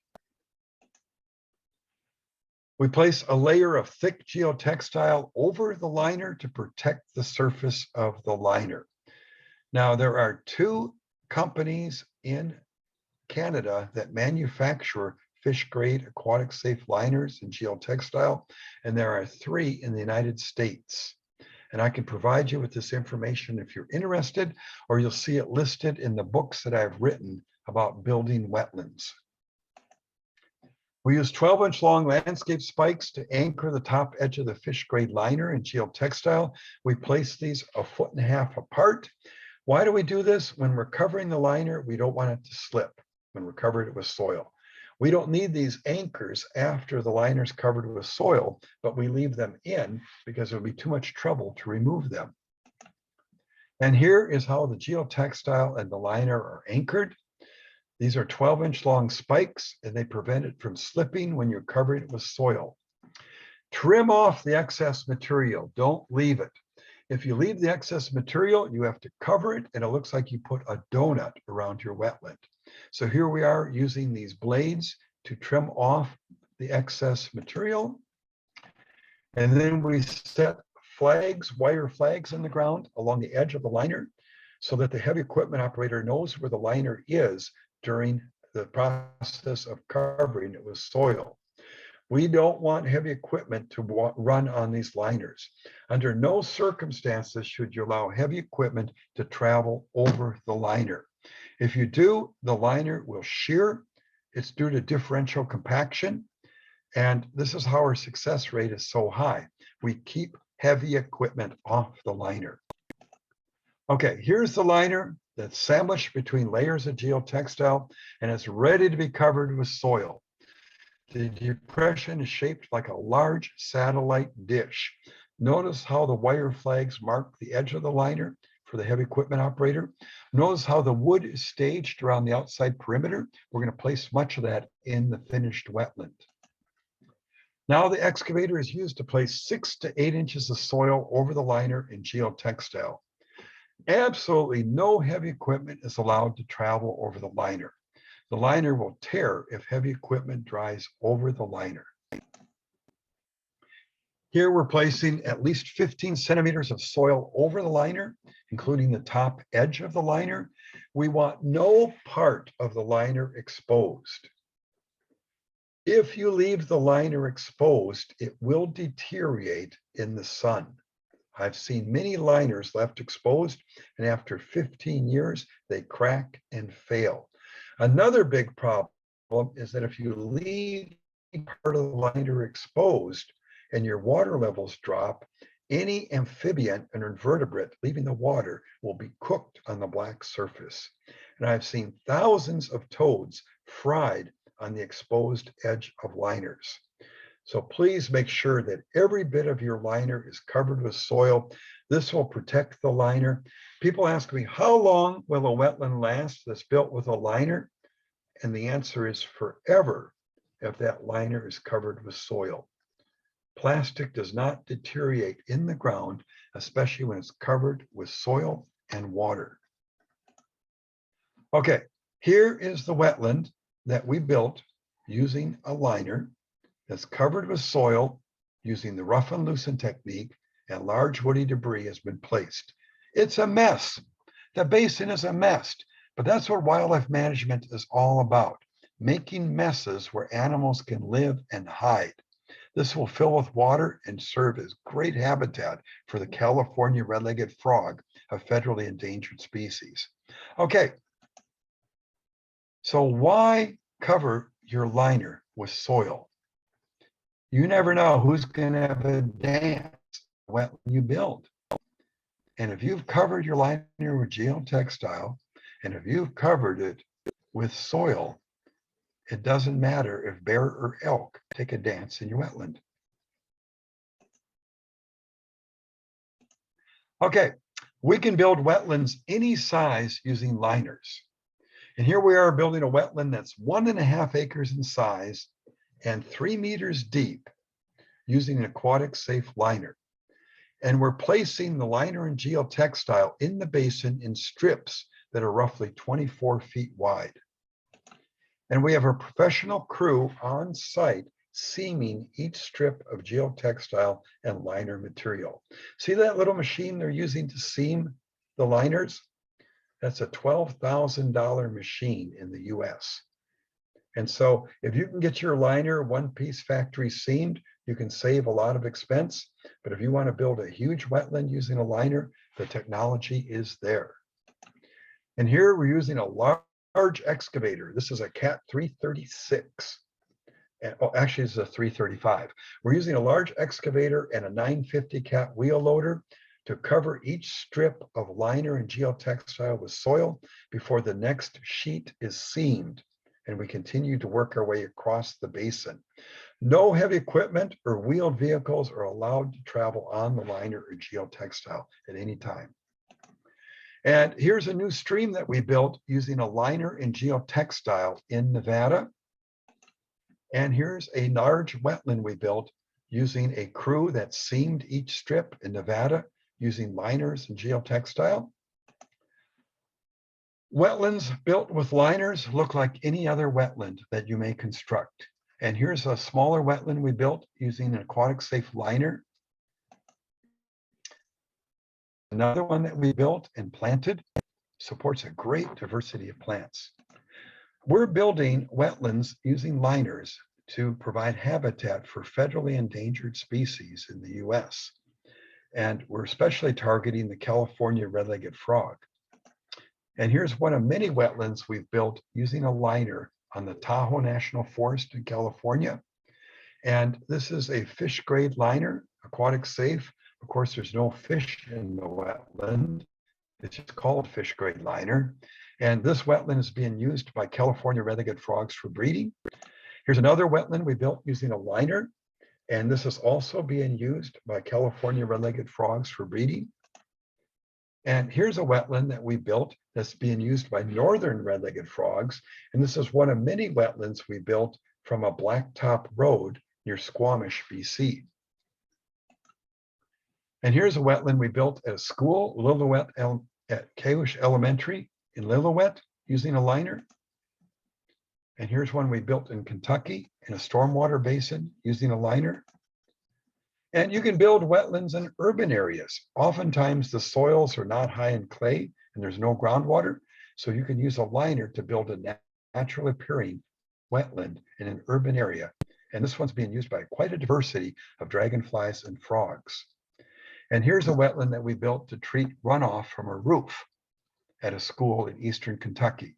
We place a layer of thick geotextile over the liner to protect the surface of the liner. Now, there are 2 companies in Canada that manufacture fish grade aquatic safe liners and geotextile, and there are 3 in the United States. And I can provide you with this information if you're interested, or you'll see it listed in the books that I've written about building wetlands. We use 12-inch long landscape spikes to anchor the top edge of the fish grade liner and geotextile. We place these 1.5 feet apart. Why do we do this? When we're covering the liner, we don't want it to slip when we're covered it with soil. We don't need these anchors after the liner's covered with soil, but we leave them in because it would be too much trouble to remove them. And here is how the geotextile and the liner are anchored. These are 12-inch long spikes, and they prevent it from slipping when you're covering it with soil. Trim off the excess material. Don't leave it. If you leave the excess material, you have to cover it, and it looks like you put a donut around your wetland. So here we are using these blades to trim off the excess material. And then we set flags, wire flags in the ground along the edge of the liner so that the heavy equipment operator knows where the liner is during the process of covering it with soil. We don't want heavy equipment to run on these liners. Under no circumstances should you allow heavy equipment to travel over the liner. If you do, the liner will shear. It's due to differential compaction. And this is how our success rate is so high. We keep heavy equipment off the liner. Okay, here's the liner that's sandwiched between layers of geotextile, and it's ready to be covered with soil. The depression is shaped like a large satellite dish. Notice how the wire flags mark the edge of the liner for the heavy equipment operator. Notice how the wood is staged around the outside perimeter. We're going to place much of that in the finished wetland. Now the excavator is used to place 6 to 8 inches of soil over the liner and geotextile. Absolutely no heavy equipment is allowed to travel over the liner. The liner will tear if heavy equipment drives over the liner. Here we're placing at least 15 centimeters of soil over the liner, including the top edge of the liner. We want no part of the liner exposed. If you leave the liner exposed, it will deteriorate in the sun. I've seen many liners left exposed, and after 15 years, they crack and fail. Another big problem is that if you leave part of the liner exposed and your water levels drop, any amphibian and invertebrate leaving the water will be cooked on the black surface. And I've seen thousands of toads fried on the exposed edge of liners. So please make sure that every bit of your liner is covered with soil. This will protect the liner. People ask me, how long will a wetland last that's built with a liner? And the answer is forever if that liner is covered with soil. Plastic does not deteriorate in the ground, especially when it's covered with soil and water. Okay, here is the wetland that we built using a liner that's covered with soil using the rough and loosen technique, and large woody debris has been placed. It's a mess. The basin is a mess, but that's what wildlife management is all about, making messes where animals can live and hide. This will fill with water and serve as great habitat for the California red-legged frog, a federally endangered species. Okay, so why cover your liner with soil? You never know who's going to have a dance when you build. And if you've covered your liner with geotextile, and if you've covered it with soil, it doesn't matter if bear or elk take a dance in your wetland. Okay, we can build wetlands any size using liners. And here we are building a wetland that's 1.5 acres in size and 3 meters deep using an aquatic safe liner. And we're placing the liner and geotextile in the basin in strips that are roughly 24 feet wide. And we have a professional crew on site seaming each strip of geotextile and liner material. See that little machine they're using to seam the liners? That's a $12,000 machine in the US. And so if you can get your liner one-piece factory seamed, you can save a lot of expense. But if you want to build a huge wetland using a liner, the technology is there. And here we're using a large excavator. This is a Cat 336. Oh, actually, it's a 335. We're using a large excavator and a 950 cat wheel loader to cover each strip of liner and geotextile with soil before the next sheet is seamed. And we continue to work our way across the basin. No heavy equipment or wheeled vehicles are allowed to travel on the liner or geotextile at any time. And here's a new stream that we built using a liner and geotextile in Nevada. And here's a large wetland we built using a crew that seamed each strip in Nevada using liners and geotextile. Wetlands built with liners look like any other wetland that you may construct. And here's a smaller wetland we built using an aquatic safe liner. Another one that we built and planted supports a great diversity of plants. We're building wetlands using liners to provide habitat for federally endangered species in the US. And we're especially targeting the California red-legged frog. And here's one of many wetlands we've built using a liner on the Tahoe National Forest in California. And this is a fish grade liner, aquatic safe. Of course, there's no fish in the wetland. It's just called fish grade liner. And this wetland is being used by California red-legged frogs for breeding. Here's another wetland we built using a liner. And this is also being used by California red-legged frogs for breeding. And here's a wetland that we built that's being used by northern red-legged frogs. And this is one of many wetlands we built from a blacktop road near Squamish, BC. And here's a wetland we built at a school, Lillooet at Kaiwish Elementary in Lillooet, using a liner. And here's one we built in Kentucky in a stormwater basin using a liner. And you can build wetlands in urban areas. Oftentimes the soils are not high in clay and there's no groundwater. So you can use a liner to build a naturally appearing wetland in an urban area. And this one's being used by quite a diversity of dragonflies and frogs. And here's a wetland that we built to treat runoff from a roof at a school in eastern Kentucky.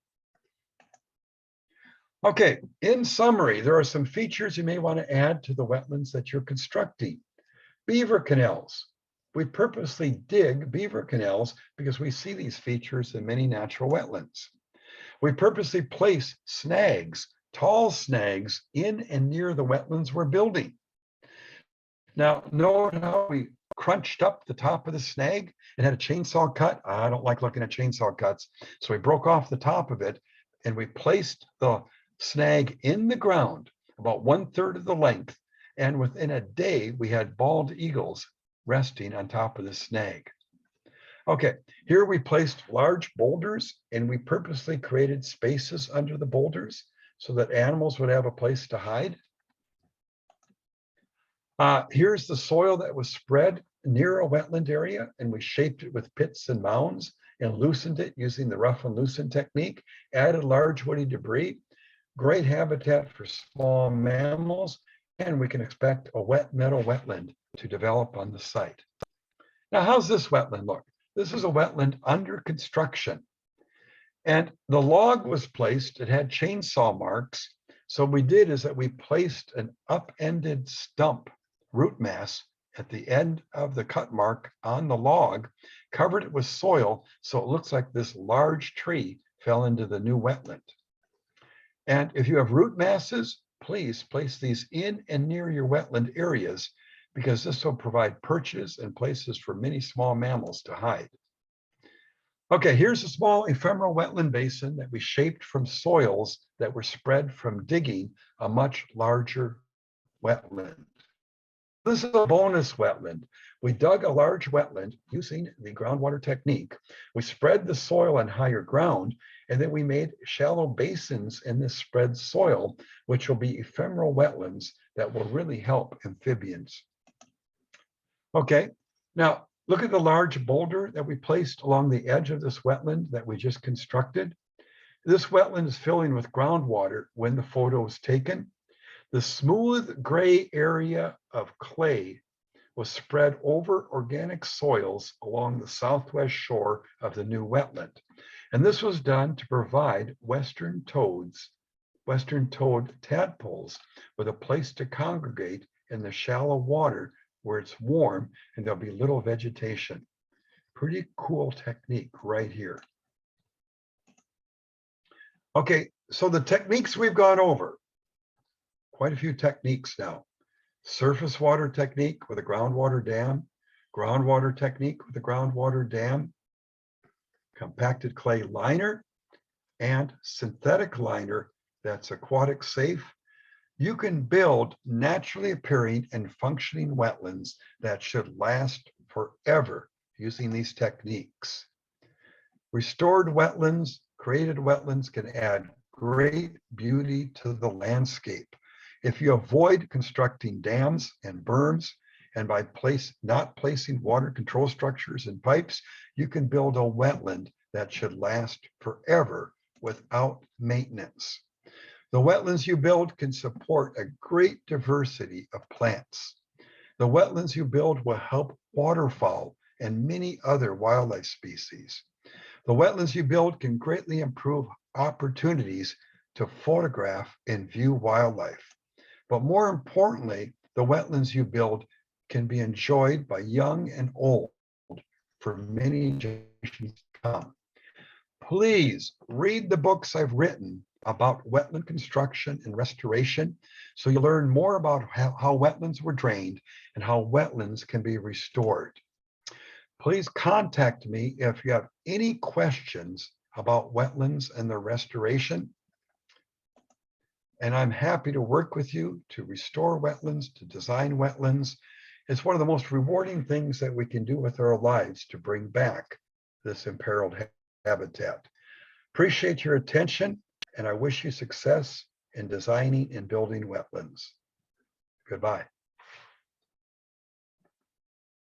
Okay, in summary, there are some features you may want to add to the wetlands that you're constructing. Beaver canals. We purposely dig beaver canals because we see these features in many natural wetlands. We purposely place snags, tall snags, in and near the wetlands we're building. Now, note how we crunched up the top of the snag and had a chainsaw cut. I don't like looking at chainsaw cuts. So we broke off the top of it and we placed the snag in the ground about 1/3 of the length. And within a day, we had bald eagles resting on top of the snag. Okay, here we placed large boulders and we purposely created spaces under the boulders so that animals would have a place to hide. Here's the soil that was spread near a wetland area, and we shaped it with pits and mounds and loosened it using the rough and loosen technique, added large woody debris, great habitat for small mammals, and we can expect a wet meadow wetland to develop on the site. Now, how's this wetland look? This is a wetland under construction. And the log was placed, it had chainsaw marks. So what we did is that we placed an upended stump root mass at the end of the cut mark on the log, covered it with soil, so it looks like this large tree fell into the new wetland. And if you have root masses, please place these in and near your wetland areas, because this will provide perches and places for many small mammals to hide. Okay, here's a small ephemeral wetland basin that we shaped from soils that were spread from digging a much larger wetland. This is a bonus wetland. We dug a large wetland using the groundwater technique. We spread the soil on higher ground, and then we made shallow basins in this spread soil, which will be ephemeral wetlands that will really help amphibians. Okay, now look at the large boulder that we placed along the edge of this wetland that we just constructed. This wetland is filling with groundwater when the photo was taken. The smooth gray area of clay was spread over organic soils along the southwest shore of the new wetland. And this was done to provide western toad tadpoles with a place to congregate in the shallow water where it's warm and there'll be little vegetation. Pretty cool technique right here. Okay, so the techniques we've gone over, quite a few techniques now. Surface water technique with a groundwater dam, groundwater technique with a groundwater dam, compacted clay liner, and synthetic liner that's aquatic safe. You can build naturally appearing and functioning wetlands that should last forever using these techniques. Restored wetlands, created wetlands can add great beauty to the landscape. If you avoid constructing dams and berms, and by not placing water control structures and pipes, you can build a wetland that should last forever without maintenance. The wetlands you build can support a great diversity of plants. The wetlands you build will help waterfowl and many other wildlife species. The wetlands you build can greatly improve opportunities to photograph and view wildlife. But more importantly, the wetlands you build can be enjoyed by young and old for many generations to come. Please read the books I've written about wetland construction and restoration, so you learn more about how wetlands were drained and how wetlands can be restored. Please contact me if you have any questions about wetlands and their restoration. And I'm happy to work with you to restore wetlands, to design wetlands. It's one of the most rewarding things that we can do with our lives to bring back this imperiled habitat. Appreciate your attention, and I wish you success in designing and building wetlands. Goodbye.